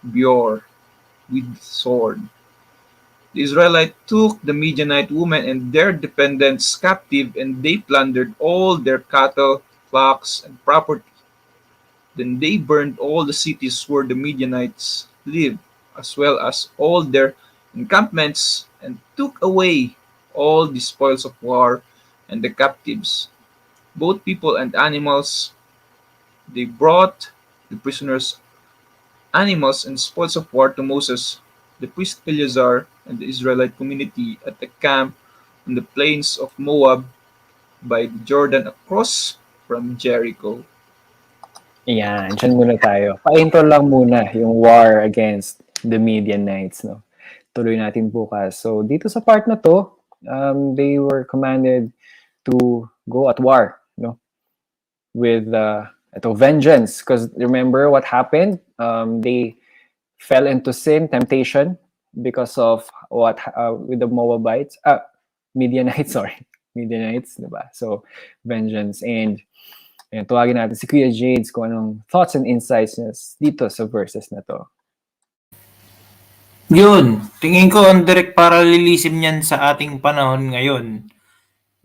Speaker 2: Beor, with sword. The Israelites took the Midianite women and their dependents captive, and they plundered all their cattle, flocks, and property. Then they burned all the cities where the Midianites lived, as well as all their encampments, and took away all the spoils of war and the captives, both people and animals. They brought the prisoners, animals, and spoils of war to Moses, the priest Eleazar, and the Israelite community at the camp on the plains of Moab by the Jordan across from Jericho.
Speaker 1: Ayan, dyan muna tayo. Pa-intro lang muna yung war against the Medianites, no? Tuloy natin bukas. So, dito sa part na to, they were commanded to go at war, no? With vengeance. Because remember what happened? They fell into sin, temptation, because of what with the Moabites, Midianites, sorry. Midianites, diba? So, vengeance. And ayan, tuwagin natin si Kuya Jades kung anong thoughts and insights niya dito sa verses na to.
Speaker 3: Yun, tingin ko ang direct parallelism niyan sa ating panahon ngayon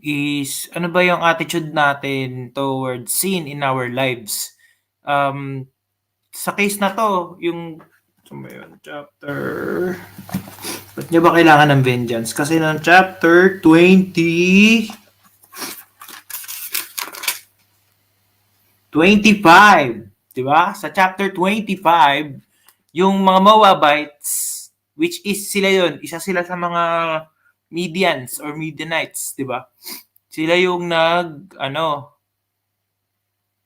Speaker 3: is ano ba yung attitude natin towards sin in our lives. Sa case na to, yung chapter, ba't niya ba kailangan ng vengeance? Kasi ng chapter 25, di ba? Sa chapter 25, yung mga Moabites, which is sila yun, isa sila sa mga Medians or Medianites, di ba? Sila yung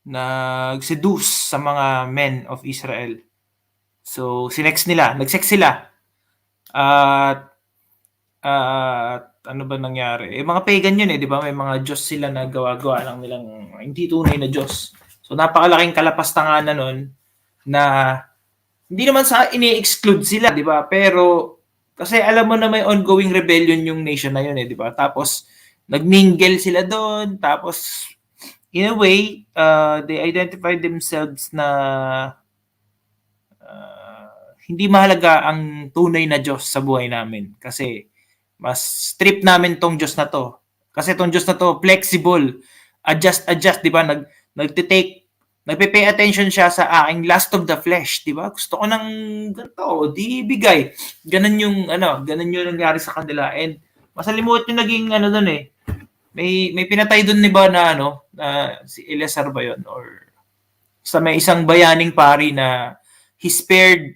Speaker 3: nag-seduce sa mga men of Israel. So, nag-sex sila. At ano ba nangyari? Mga pagan yun di ba? May mga Diyos sila na gawa-gawa lang nilang hindi tunay na Diyos. So, napakalaking kalapastanganan nun na hindi naman sa ini-exclude sila, di ba? Pero, kasi alam mo na may ongoing rebellion yung nation na yun di ba? Tapos, nagmingle sila doon. Tapos, in a way, they identified themselves na hindi mahalaga ang tunay na Diyos sa buhay namin. Kasi, mas strip namin tong Diyos na to. Kasi tong Diyos na to, flexible. Adjust, di ba? Nagpe-pay attention siya sa aking lust of the flesh, di ba? Gusto ko ng ganito, di bigay. Ganun yung nangyari sa kanila. And masalimuot yung naging doon May pinatay doon ni ba na si Eleazar ba yun? Or sa may isang bayaning pari na he spared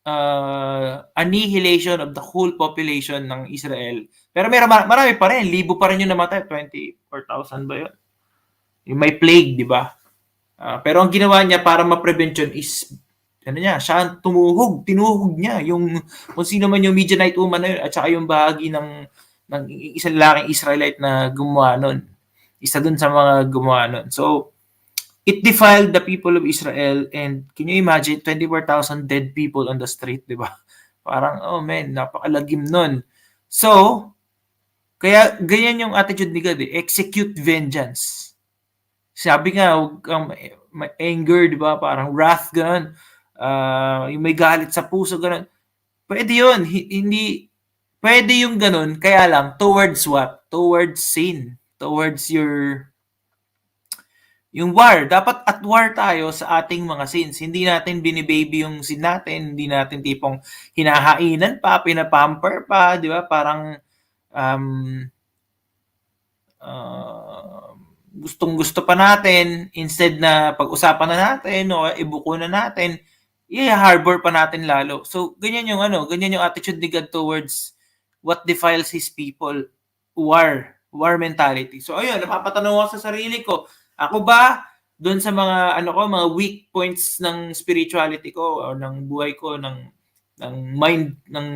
Speaker 3: annihilation of the whole population ng Israel. Pero marami pa rin, libo pa rin yung namatay, 24,000 ba yun? Yung may plague, di ba? Pero ang ginawa niya para ma-prevention is siya tinuhog niya yung kung sino man yung Medianite woman na yun at saka yung bahagi ng isang lalaking Israelite na gumawa nun. Isa dun sa mga gumawa nun. So, it defiled the people of Israel, and can you imagine 24,000 dead people on the street, di ba? Parang, oh man, napakalagim nun. So, kaya ganyan yung attitude ni God, execute vengeance. Sabi nga, huwag kang anger, di ba? Parang wrath, gano'n. Yung may galit sa puso, gano'n. Pwede yun. Hindi, pwede yung gano'n, kaya lang, towards what? Towards sin. Towards yung war. Dapat at war tayo sa ating mga sins. Hindi natin binibaby yung sin natin. Hindi natin tipong hinahainan pa, pinapamper pa, di ba? Parang, gustong-gusto pa natin, instead na pag-usapan na natin o ibuko na natin, i-harbor pa natin lalo. So, ganyan yung attitude ni God towards what defiles His people. War mentality. So, ayun, napapatanong ako sa sarili ko, ako ba, doon sa mga, mga weak points ng spirituality ko, o ng buhay ko, ng mind, ng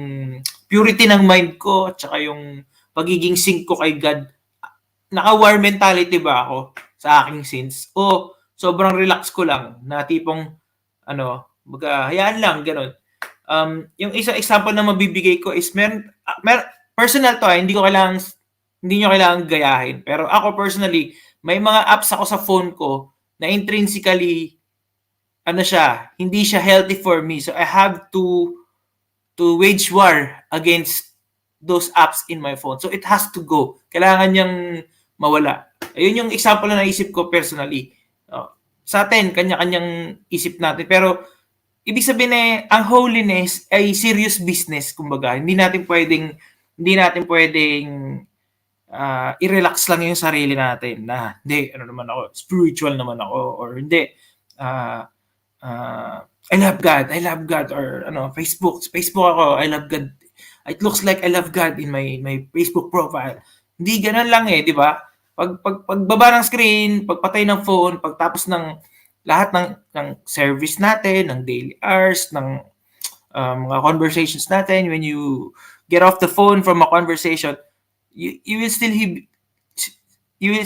Speaker 3: purity ng mind ko, at saka yung pagiging sync ko kay God, naka-war mentality ba ako sa aking sins? O sobrang relax ko lang na tipong hayaan lang, gano'n. Yung isang example na mabibigay ko is personal to, hindi nyo kailangan gayahin. Pero ako personally, may mga apps ako sa phone ko na intrinsically hindi siya healthy for me. So I have to wage war against those apps in my phone. So it has to go. Kailangan niyang mawala. Ayun yung example na naisip ko personally. Sa atin, kanya-kanyang isip natin. Pero, ibig sabihin ang holiness ay serious business, kumbaga. Hindi natin pwedeng i-relax lang yung sarili natin na, hindi, naman ako, spiritual naman ako, or hindi, I love God, or Facebook ako, I love God. It looks like I love God in my Facebook profile. Hindi ganun lang di ba? Pagbaba ng screen, pagpatay ng phone, pagtapos ng lahat ng service natin, ng daily hours, ng mga conversations natin, when you get off the phone from a conversation, you will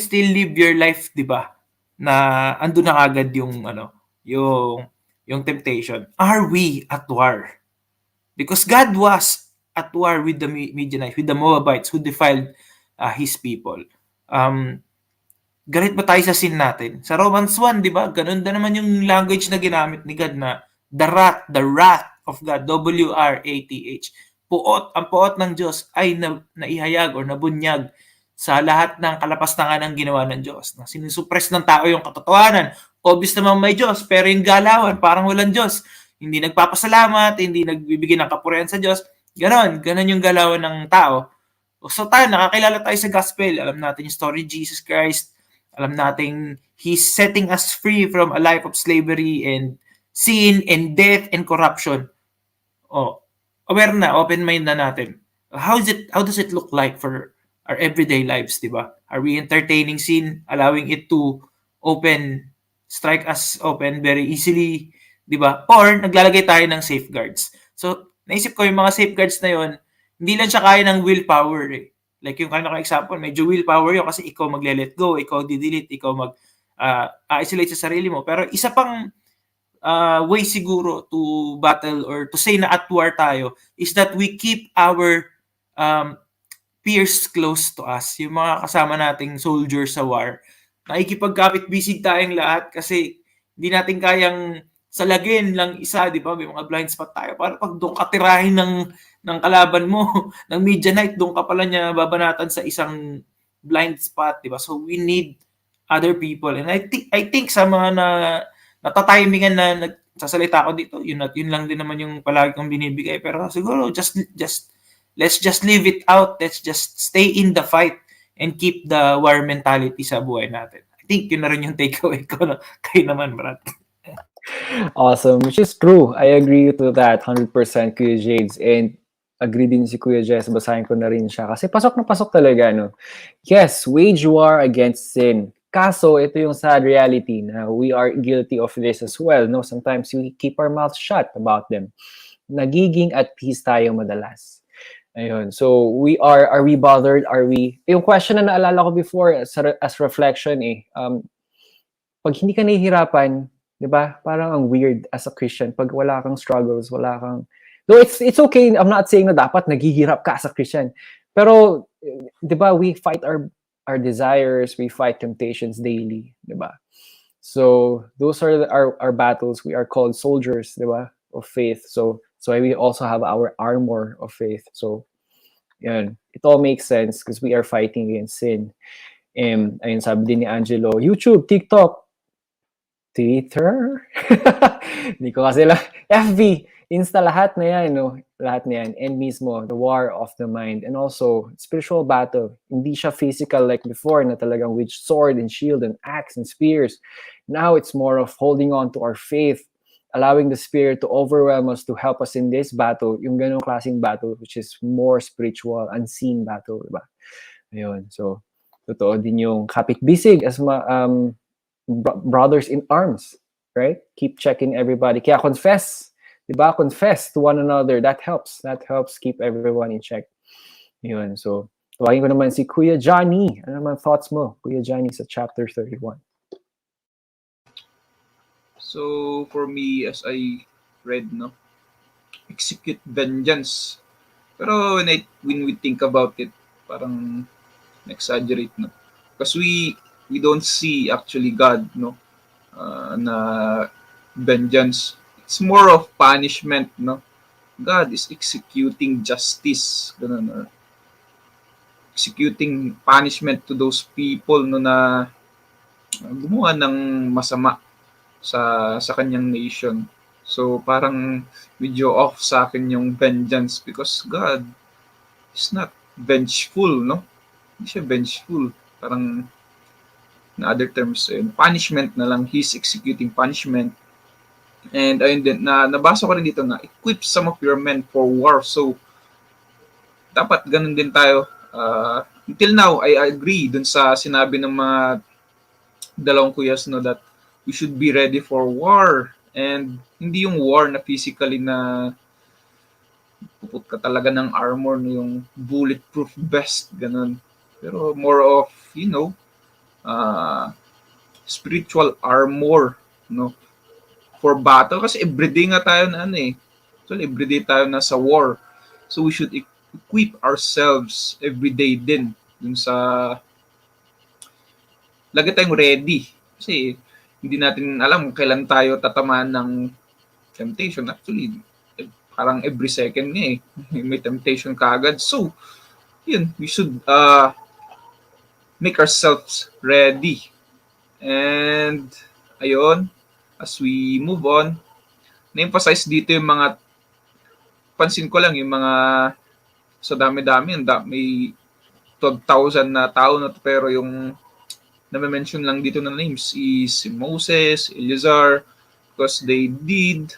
Speaker 3: still live your life, di ba? Na andun na agad yung temptation. Are we at war? Because God was at war with the Medianites, with the Moabites who defiled His people. Galit ba tayo sa sin natin? Sa Romans 1, di ba? Ganun na naman yung language na ginamit ni God na the wrath of God, W-R-A-T-H. Ang puot ng Diyos ay naihayag o nabunyag sa lahat ng kalapastangan ng ginawa ng Diyos. Na sinusuppress ng tao yung katotohanan. Obvious naman may Diyos, pero yung galawan, parang walang Diyos. Hindi nagpapasalamat, hindi nagbibigay ng kapurihan sa Diyos. Ganon yung galawan ng tao. So tayo, nakakilala tayo sa gospel. Alam natin yung story of Jesus Christ. Alam natin, He's setting us free from a life of slavery and sin and death and corruption. Aware na, open mind na natin. How does it look like for our everyday lives, di ba? Are we entertaining sin, allowing it to strike us open very easily, di ba? Or naglalagay tayo ng safeguards. So, naisip ko yung mga safeguards na yon, hindi lang siya kaya ng willpower Like yung kanina example, medyo willpower yun kasi ikaw magle-let go, ikaw di-delete, ikaw mag-isolate sa sarili mo. Pero isa pang way siguro to battle or to say na at war tayo is that we keep our peers close to us. Yung mga kasama nating soldiers sa war. Nakikipagkapit-bisig tayong lahat kasi hindi natin kayang salagin lang isa, di ba? May mga blind spot tayo. Para pag doon ka tirahin ng kalaban mo, ng Medianite, doon ka pala niya babanatan sa isang blind spot, di ba? So we need other people. And I think sa mga natatimingan na nagsasalita ko dito, yun lang din naman yung palagi kong binibigay. Pero siguro, let's just leave it out. Let's just stay in the fight and keep the war mentality sa buhay natin. I think yun na rin yung takeaway ko. Kayo naman, Brad.
Speaker 1: Awesome, which is true. I agree to that 100% Kuya Jades, and agree din si Kuya Jess, basahin ko na rin siya kasi pasok na pasok talaga, no? Yes, wage war against sin. Kaso, ito yung sad reality na we are guilty of this as well, no? Sometimes we keep our mouths shut about them. Nagiging at peace tayo madalas. Ayun. So, are we bothered? Are we, yung question na naalala ko before as reflection pag hindi ka nahihirapan, 'di ba? Parang ang weird as a Christian pag wala kang struggles, wala kang, though it's okay, I'm not saying na dapat naghihirap ka as a Christian. Pero 'di ba, we fight our desires, we fight temptations daily, 'di ba? So, those are our battles. We are called soldiers, 'di ba? Of faith. So we also have our armor of faith. So, yan. It all makes sense because we are fighting against sin. Ayun, sabi din ni Angelo, YouTube, TikTok, Twitter? Hindi ko kasi lang. FB, Insta, lahat na yan, no? Lahat na yan. And mismo, the war of the mind. And also, spiritual battle. Hindi siya physical like before na talagang with sword and shield and axe and spears. Now, it's more of holding on to our faith, allowing the Spirit to overwhelm us to help us in this battle, yung ganong klaseng battle, which is more spiritual, unseen battle, diba? Ayun. So, totoo din yung kapit-bisig as brothers in arms, right? Keep checking everybody. Kaya confess, diba? Confess to one another. That helps. That helps keep everyone in check. Yun. So, tawagin ko naman si Kuya Johnny. Ano naman thoughts mo, Kuya Johnny, sa chapter 31?
Speaker 2: So, for me, as I read, no, execute vengeance. Pero when we think about it, parang exaggerate, no? Because we don't see actually God, no, na vengeance. It's more of punishment, no? God is executing justice, ganun, or executing punishment to those people, no, na gumawa ng masama sa kanyang nation. So parang medyo off sa akin yung vengeance because God is not vengeful, no? Hindi siya vengeful. Parang in other terms, punishment na lang. He's executing punishment. And ayun din, nabasa ko rin dito na equip some of your men for war. So dapat ganun din tayo. Until now, I agree dun sa sinabi ng mga dalawang kuyas, no, that we should be ready for war. And hindi yung war na physically na puput ka talaga ng armor, no, yung bulletproof vest, ganun. Pero more of, spiritual armor, no, for battle. Kasi everyday nga tayo na So everyday tayo na sa war. So we should equip ourselves everyday din dun sa lagi tayong ready. Kasi hindi natin alam kailan tayo tatamaan ng temptation. Actually, parang every second nga may temptation kaagad. So, yun, we should make ourselves ready. And, ayun, as we move on, na-emphasize dito yung mga, pansin ko lang yung mga, sa dami-dami, may 12,000 na tao na, pero yung na-mention lang dito na names is Moses, Eleazar, because they did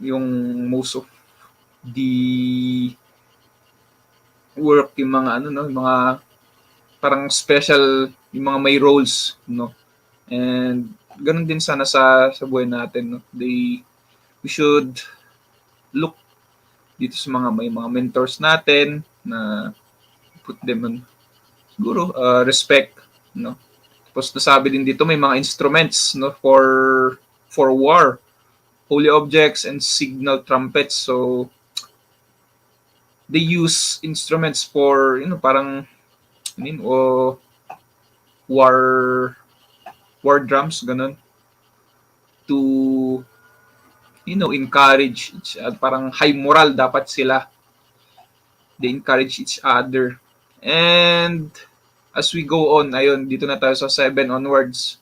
Speaker 2: yung most of the work, yung mga mga parang special, yung mga may roles, no. And ganun din sana sa buhay natin, no. We should look dito sa may mga mentors natin na put them on siguro respect, no. Tapos nasabi din dito may mga instruments, no, for war, holy objects and signal trumpets. So they use instruments for parang war drums, ganun, to encourage parang high moral dapat sila. They encourage each other. And as we go on, ayun, dito na tayo sa 7 onwards,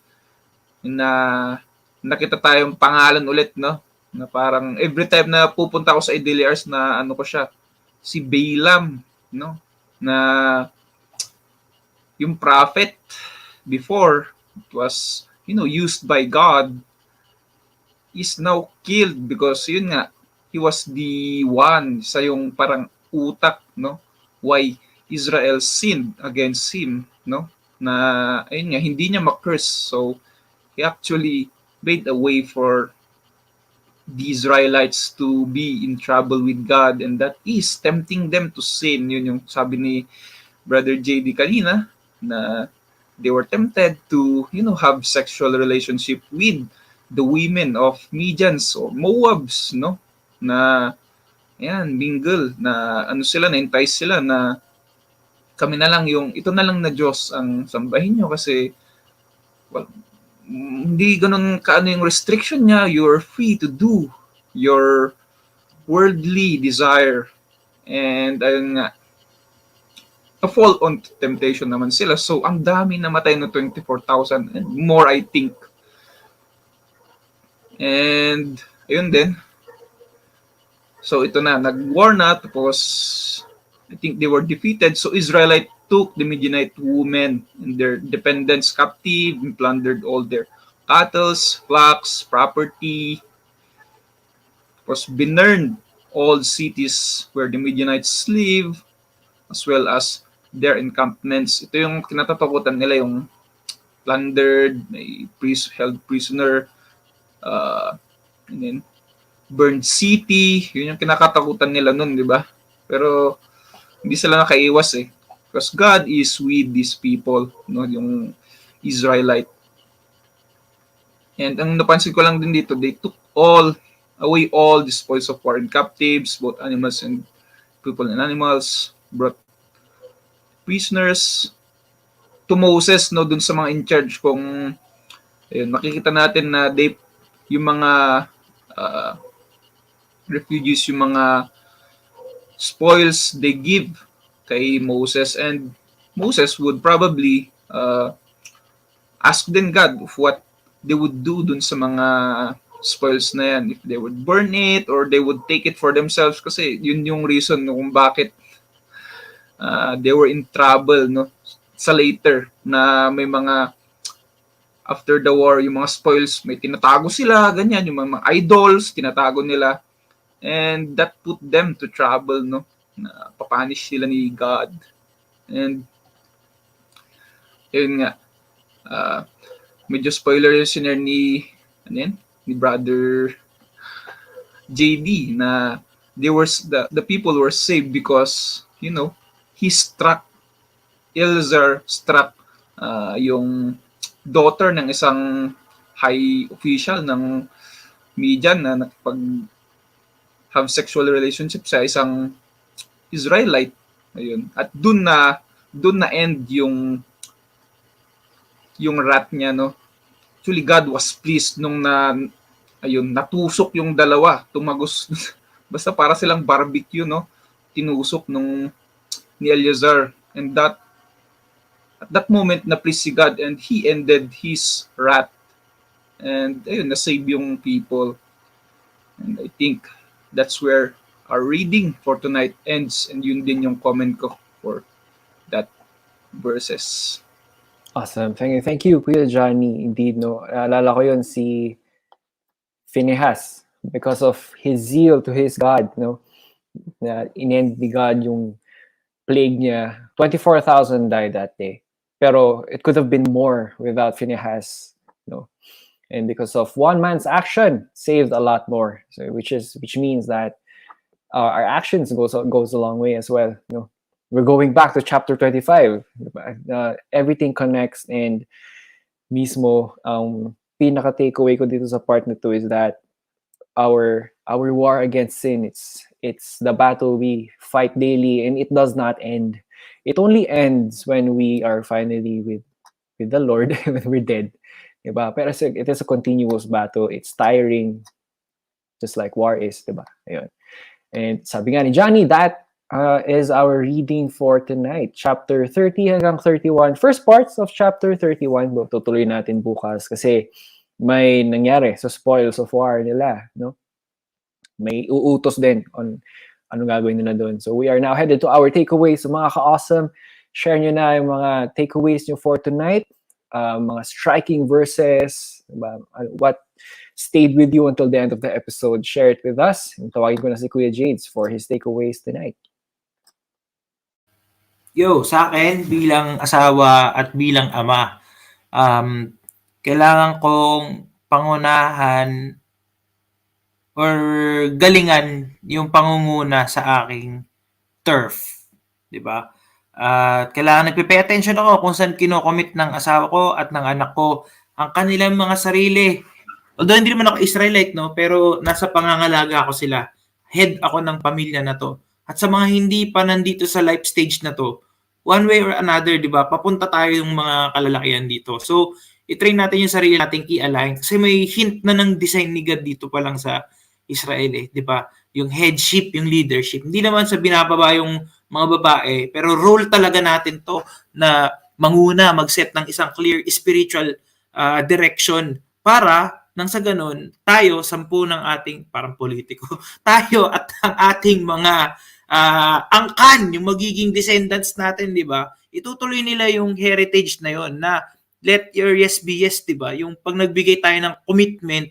Speaker 2: na nakita tayong pangalan ulit, no? Na parang every time na pupunta ako sa Idiliars na ko siya, si Balaam, no? Na yung prophet before, it was, used by God is now killed because yun nga, he was the one sa yung parang utak, no? Why Israel sinned against him, no? Na ayun nga, hindi niya ma-curse. So he actually made a way for the Israelites to be in trouble with God, and that is tempting them to sin. Yun yung sabi ni Brother JD kanina, na they were tempted to, have sexual relationship with the women of Medians or Moabs, no? Na, ayan, mingle, na sila, na-entice sila na kami na lang ito na lang na Diyos ang sambahin nyo kasi, well, hindi ganun kaano yung restriction niya. You're free to do your worldly desire. And ayun nga, fall on temptation naman sila. So, ang dami namatay no 24,000 and more, I think. And, ayun din. So, ito na, nag-war na, tapos, I think they were defeated. So, Israelite took the Medianite women and their dependents captive and plundered all their cattle, flocks, property. Tapos, binurned all cities where the Medianites live, as well as their encampments. Ito yung kinatatakutan nila, yung plundered, may held prisoner, and then burned city. Yun yung kinakatakutan nila nun, di ba? Pero hindi sila nakaiwas eh. Because God is with these people, no, yung Israelite. And ang napansin ko lang din dito, they took away all the spoils of war and captives, both animals and people and animals, brought prisoners to Moses, no, dun sa mga in charge. Kung ayun, makikita natin na yung mga refugees, yung mga spoils they give kay Moses, and Moses would probably ask din God of what they would do dun sa mga spoils na yan, if they would burn it or they would take it for themselves, kasi yun yung reason kung bakit they were in trouble, no, sa later, na may mga after the war, yung mga spoils, may tinatago sila, ganyan, yung mga idols, tinatago nila, and that put them to trouble, no, na papanish sila ni God. And yun nga, medyo spoiler yung sinare ni Brother JD, na the people were saved because, Eleazar struck yung daughter ng isang high official ng Median na nakipag have sexual relationship sa isang Israelite. Ayun. At dun na end yung wrath niya, no. Actually, God was pleased nung natusok yung dalawa, tumagos. Basta para silang barbecue, no. Tinusok ni Eleazar, and at that moment na please si God, and He ended His wrath, and ayun, na-save yung people. And I think that's where our reading for tonight ends, and yun din yung comment ko for that verses.
Speaker 1: Awesome. Thank you, Kuya Johnny. Indeed, no. Alala ko yun, si Phinehas, because of his zeal to his God, no. Na in-end ni God yung plague niya. 24,000 died that day. Pero it could have been more without Phinehas, no. And because of one man's action, saved a lot more. So which means that our actions goes a long way as well, no. We're going back to chapter 25. Everything connects, and mismo pinaka takeaway ko dito sa part na to is that our war against sin, it's the battle we fight daily, and it does not end. It only ends when we are finally with the Lord, when we're dead. Diba? Pero it is a continuous battle. It's tiring, just like war is, diba? Ayun. And sabi nga ni Johnny, that is our reading for tonight. Chapter 30 hanggang 31. First parts of chapter 31, tutuloy natin bukas kasi may nangyari sa spoils of war nila, no? May uutos din on ano gagawin nila doon. So we are now headed to our takeaways. So mga ka-awesome, share nyo na yung mga takeaways nyo for tonight. Mga striking verses, diba? stayed with you until the end of the episode, share it with us. Tawagin ko na si Kuya Jades for his takeaways tonight.
Speaker 3: Sa akin, bilang asawa at bilang ama, kailangan kong pangunahan or galingan yung pangunguna sa aking turf. Diba? At kailangan nagpe-pay attention ako kung saan kinocommit ng asawa ko at ng anak ko ang kanilang mga sarili. Although hindi naman ako Israelite, no? Pero nasa pangangalaga ako sila. Head ako ng pamilya na to. At sa mga hindi pa nandito sa life stage na to, one way or another, di ba, papunta tayo yung mga kalalakihan dito. So, i-train natin yung sarili natin i-align. Kasi may hint na ng design ni God dito pa lang sa Israel, di ba? Yung headship, yung leadership. Hindi naman sa binababa yung mga babae, pero role talaga natin to na manguna, mag-set ng isang clear spiritual direction para nang sa ganun, tayo, 10 ng ating, parang politiko, tayo at ang ating mga angkan, yung magiging descendants natin, di ba? Itutuloy nila yung heritage na yon na let your yes be yes, di ba? Yung pag nagbigay tayo ng commitment,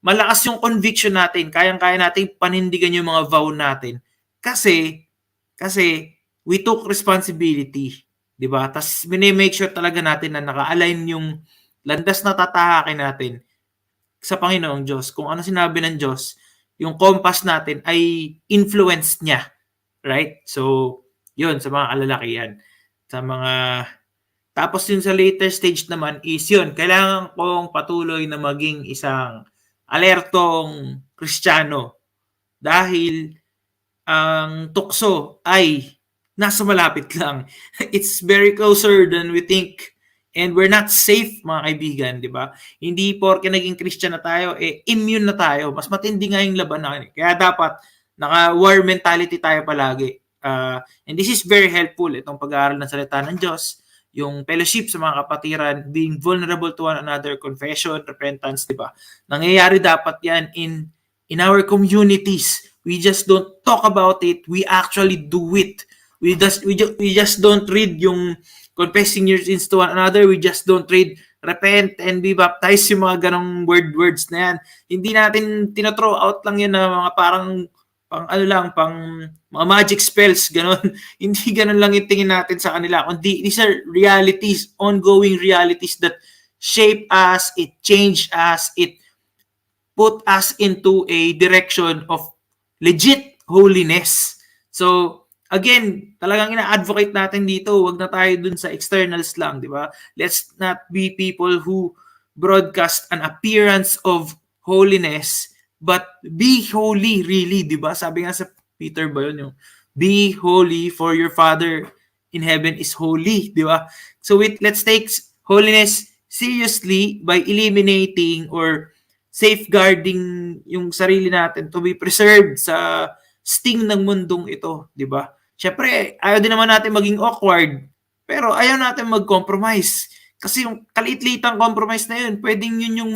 Speaker 3: malakas yung conviction natin, kayang-kaya natin panindigan yung mga vow natin. Kasi we took responsibility, di ba? Tapos make sure talaga natin na naka-align yung landas na tatahakin natin sa Panginoong Diyos. Kung ano sinabi ng Diyos, yung compass natin ay influence niya. Right? So, yun, sa mga kalalakihan. Sa mga... Tapos yun sa later stage naman is yun, kailangan kong patuloy na maging isang alertong Kristiyano. Dahil ang tukso ay nasa malapit lang. It's very closer than we think. And we're not safe, mga kaibigan, di ba? Hindi porke naging Christian na tayo, immune na tayo. Mas matindi nga yung laban natin. Kaya dapat, naka-war mentality tayo palagi. And this is very helpful, itong pag-aaral ng salita ng Diyos, yung fellowship sa mga kapatiran, being vulnerable to one another, confession, repentance, di ba? Nangyayari dapat yan in our communities. We just don't talk about it. We actually do it. We just don't read yung confessing your sins to one another. We just don't read repent and be baptized, yung mga ganong words na yan. Hindi natin tinathrow out lang yan na mga parang pang mga magic spells, ganon. Hindi ganon lang yung tingin natin sa kanila. Kundi these are realities, ongoing realities that shape us, it change us, it put us into a direction of legit holiness. So, again, talagang ina-advocate natin dito, wag na tayo dun sa externals lang, di ba? Let's not be people who broadcast an appearance of holiness, but be holy really, di ba? Sabi nga sa Peter ba yun, yung be holy for your Father in heaven is holy, di ba? So let's take holiness seriously by eliminating or safeguarding yung sarili natin to be preserved sa sting ng mundong ito, di ba? Syempre, ayaw din naman natin maging awkward, pero ayaw natin mag-compromise. Kasi yung kalit-litang compromise na yun, pwedeng yun yung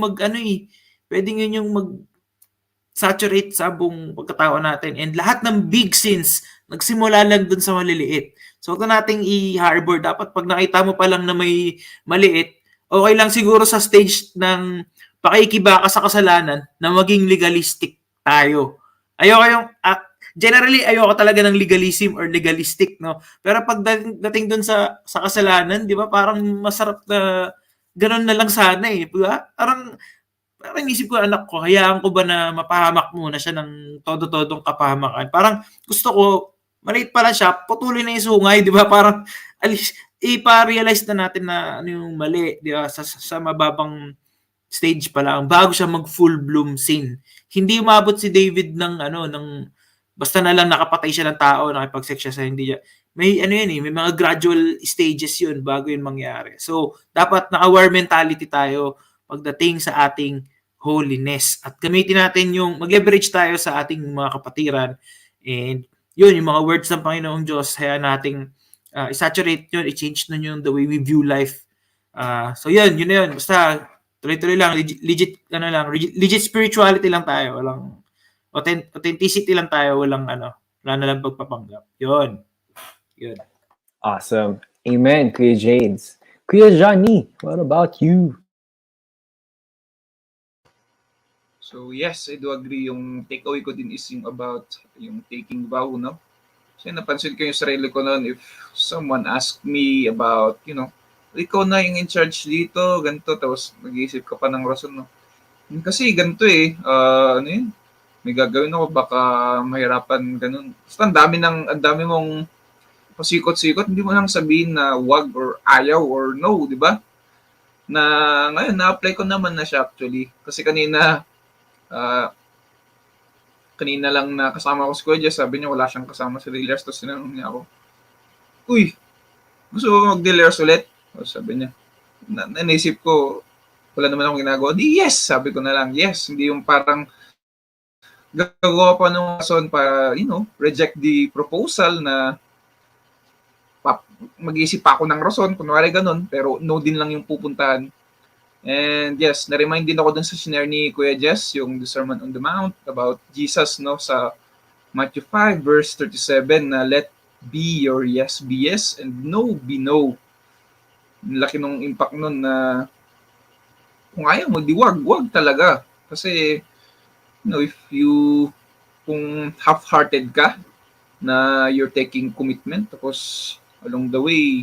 Speaker 3: pwedeng yun yung saturate sa buong pagkatao natin. And lahat ng big sins, nagsimula lang dun sa maliliit. So, ito nating i-harbor. Dapat pag nakita mo pa lang na may maliit, okay lang siguro sa stage ng pakikibaka sa kasalanan na maging legalistic tayo. Generally, ayoko talaga ng legalism or legalistic, no? Pero pag dating dun sa kasalanan, di ba, parang masarap na ganun na lang sana eh. Parang isip ko, anak ko, hayaan ko ba na mapahamak muna siya ng todo-todong kapahamakan? Parang gusto ko, maliit pala siya, putulin na yung sungay, di ba? Parang, ipa-realize na natin na ano yung mali, di ba? Sa mababang stage pa lang, bago siya mag full bloom sin. Hindi umabot si David ng basta na lang nakapatay siya ng tao, nakipag-sex siya sa hindi niya. May may mga gradual stages yun bago yun mangyari. So, dapat naka-war mentality tayo pagdating sa ating holiness. At gamitin natin mag-leverage tayo sa ating mga kapatiran. And yun, yung mga words ng Panginoong Diyos, kaya nating i-saturate yun, i-change nun yung the way we view life. So yun na yun. Basta, tuloy-tuloy lang, legit spirituality lang tayo. Walang authenticity lang tayo, wala na lang pagpapanggap. Yun.
Speaker 1: Awesome. Amen, Kuya Jades. Kuya Johnny, what about you?
Speaker 2: So yes, I do agree. Yung takeaway ko din is yung about yung taking vow, no? Kasi napansin ko yung sarili ko noon, if someone asked me about, ikaw na yung in charge dito, ganito, tapos mag-iisip ka pa ng rason, no? Kasi ganito eh, ano yun, may gagawin ako, baka mahirapan, ganun. Basta ang dami mong pasikot-sikot, hindi mo lang sabihin na wag or ayaw or no, di ba? Na ngayon, na-apply ko naman na siya actually. Kasi ah, kanina lang na kasama ko si Kuya Jess, sabi niya wala siyang kasama sa dealers, tapos sinanong niya ako, uy, gusto mo mag-dealers ulit? O, sabi niya, naisip ko, wala naman akong ginagawa. Di yes, sabi ko na lang, yes. Hindi yung parang gagawa pa ng rason para, reject the proposal na mag-iisip pa ako ng rason, kunwari ganun, pero no din lang yung pupuntahan. And yes, na-remind din ako dun sa shinare ni Kuya Jess, yung the Sermon on the Mount about Jesus, no, sa Matthew 5 verse 37 na let be your yes be yes and no be no. Laki nung impact nun na kung ayaw mo, di wag talaga. Kasi, if kung half-hearted ka na you're taking commitment, tapos along the way,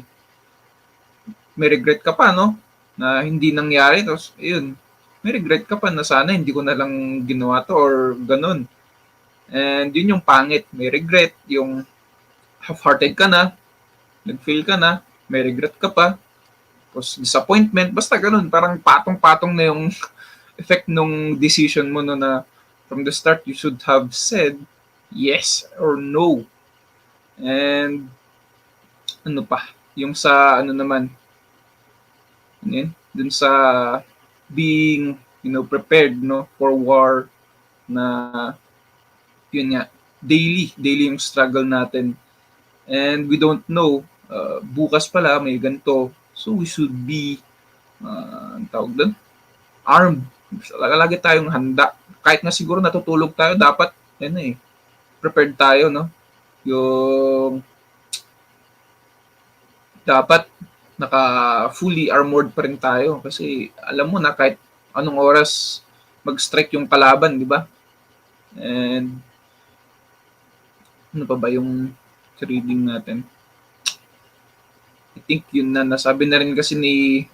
Speaker 2: may regret ka pa, no? Na hindi nangyari, tapos, ayun, may regret ka pa na sana hindi ko na lang ginawa to or ganun. And yun yung pangit, may regret, yung half-hearted ka na, nag-fail ka na, may regret ka pa, tapos disappointment, basta ganun, parang patong-patong na yung effect nung decision mo no, na from the start you should have said yes or no. And ano pa, yung sa ano naman, dun sa being, prepared, no, for war na yun nga, daily yung struggle natin. And we don't know, bukas pala may ganito. So we should be, ang tawag doon, armed. Lagi tayong handa. Kahit na siguro natutulog tayo, dapat, prepared tayo, no? Yung, dapat, naka-fully armored pa rin tayo. Kasi, alam mo na, kahit anong oras mag-strike yung kalaban, di ba? And, ano pa ba yung reading natin? I think yun na, nasabi na rin kasi ni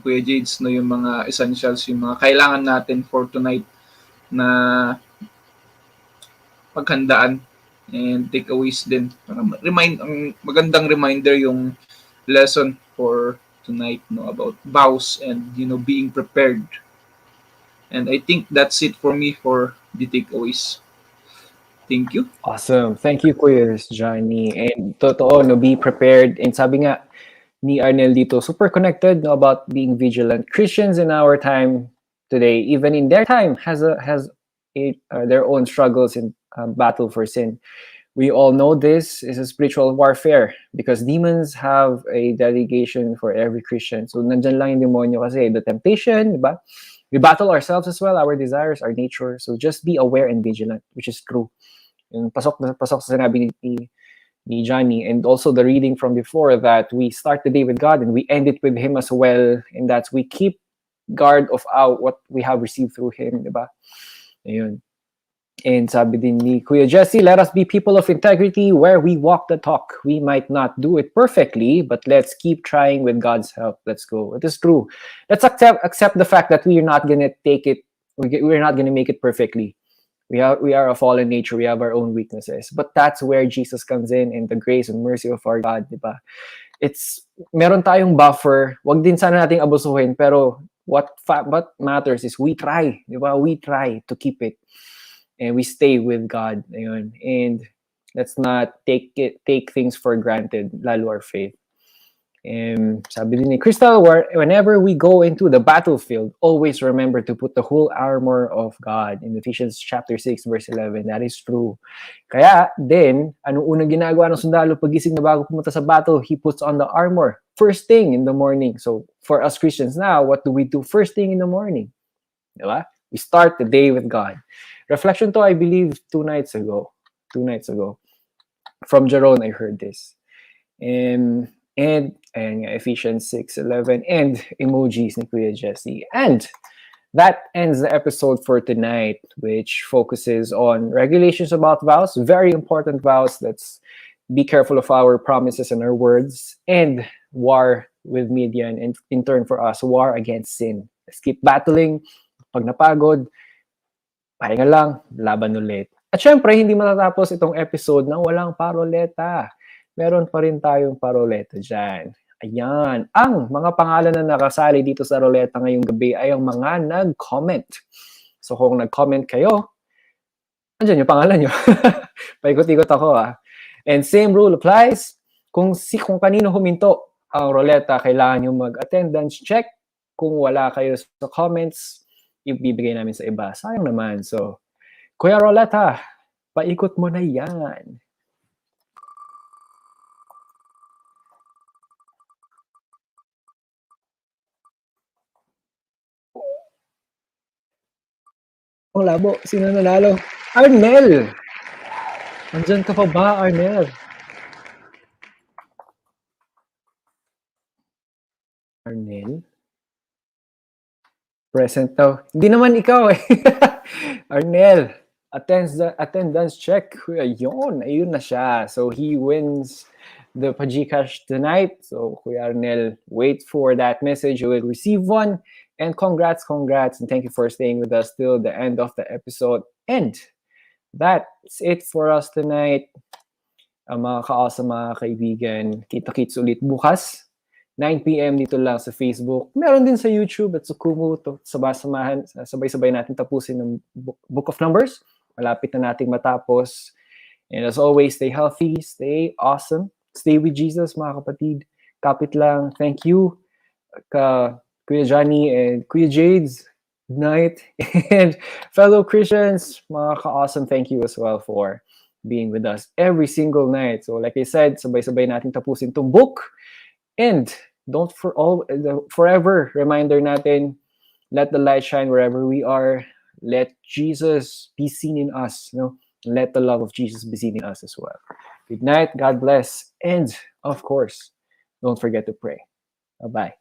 Speaker 2: Kuya Jades, no, yung mga essentials, yung mga kailangan natin for tonight na paghandaan and takeaways din. Para ang magandang reminder yung lesson for tonight, no, about vows and being prepared. And I think that's it for me for the takeaways. Thank you.
Speaker 1: Awesome. Thank you, Kuya Johnny. And totoo, no, be prepared. And sabi nga ni Arnel dito, super connected, no, about being vigilant. Christians in our time today, even in their time, has their own struggles in battle for sin. We all know this is a spiritual warfare because demons have a delegation for every Christian. So nandyan lang yung demonyo kasi the temptation, diba? We battle ourselves as well, our desires, our nature. So just be aware and vigilant, which is true. Yung pasok sa sinabi ni Johnny, and also the reading from before that we start the day with God and we end it with Him as well, and that we keep guard of out what we have received through Him, diba? Ayun. And sabi din ni Kuya Jesse, let us be people of integrity where we walk the talk. We might not do it perfectly, but let's keep trying with God's help. Let's go. It is true. Let's accept the fact that we are not going to take it, we're not going to make it perfectly. We are a fallen nature. We have our own weaknesses. But that's where Jesus comes in the grace and mercy of our God, diba? Meron tayong buffer. Wag din sana nating abusuhin, pero what matters is we try, diba? We try to keep it. And we stay with God. Ayun. And let's not take things for granted, lalo our faith. Sabi din ni Crystal, whenever we go into the battlefield, always remember to put the whole armor of God in Ephesians chapter 6, verse 11. That is true. Kaya din, anong unang ginagawa ng sundalo pagising na bago pumunta sa battle? He puts on the armor first thing in the morning. So for us Christians now, what do we do first thing in the morning? Diba? We start the day with God. Reflection to, I believe, 2 nights ago. From Jerome, I heard this. And Ephesians 6:11 and emojis ni Kuya Jesse. And that ends the episode for tonight, which focuses on regulations about vows, very important vows. Let's be careful of our promises and our words, and war with Midian, and in turn for us, war against sin. Let's keep battling. Pag napagod, pahinga lang, laban ulit. At syempre, hindi matatapos itong episode nang walang paroleta. Meron pa rin tayong paroleta dyan. Ayan. Ang mga pangalan na nakasali dito sa roleta ngayong gabi ay ang mga nag-comment. So kung nag-comment kayo, andyan yung pangalan nyo. Paikot-ikot ako And same rule applies. Kung kanino huminto ang roleta, kailangan nyo mag-attendance check. Kung wala kayo sa comments, ibibigay namin sa iba. Sayang naman. So, Kuya Roleta, paikot mo na yan. Ang labo. Sino nanalo? Arnel! Andyan ka pa ba, Arnel? Arnel? Present daw. Hindi naman ikaw eh. Arnel, attendance check. Ayun na siya. So he wins the Pagcash tonight. So Kuya Arnel, wait for that message. You will receive one. And congrats. And thank you for staying with us till the end of the episode. And that's it for us tonight. Mga ka-awesome, mga kaibigan. Kita-kits ulit bukas. 9 p.m. dito lang sa Facebook. Meron din sa YouTube at sa KUMU. Sabay-sabay natin tapusin ng Book of Numbers. Malapit na nating matapos. And as always, stay healthy, stay awesome, stay with Jesus, mga kapatid. Kapit lang. Thank you, Kuya Johnny and Kuya Jades. Good night. And fellow Christians, mga ka-awesome, thank you as well for being with us every single night. So like I said, sabay-sabay natin tapusin itong book. And don't forever reminder natin, let the light shine wherever we are. Let Jesus be seen in us. Let the love of Jesus be seen in us as well. Good night. God bless. And of course, don't forget to pray. Bye-bye.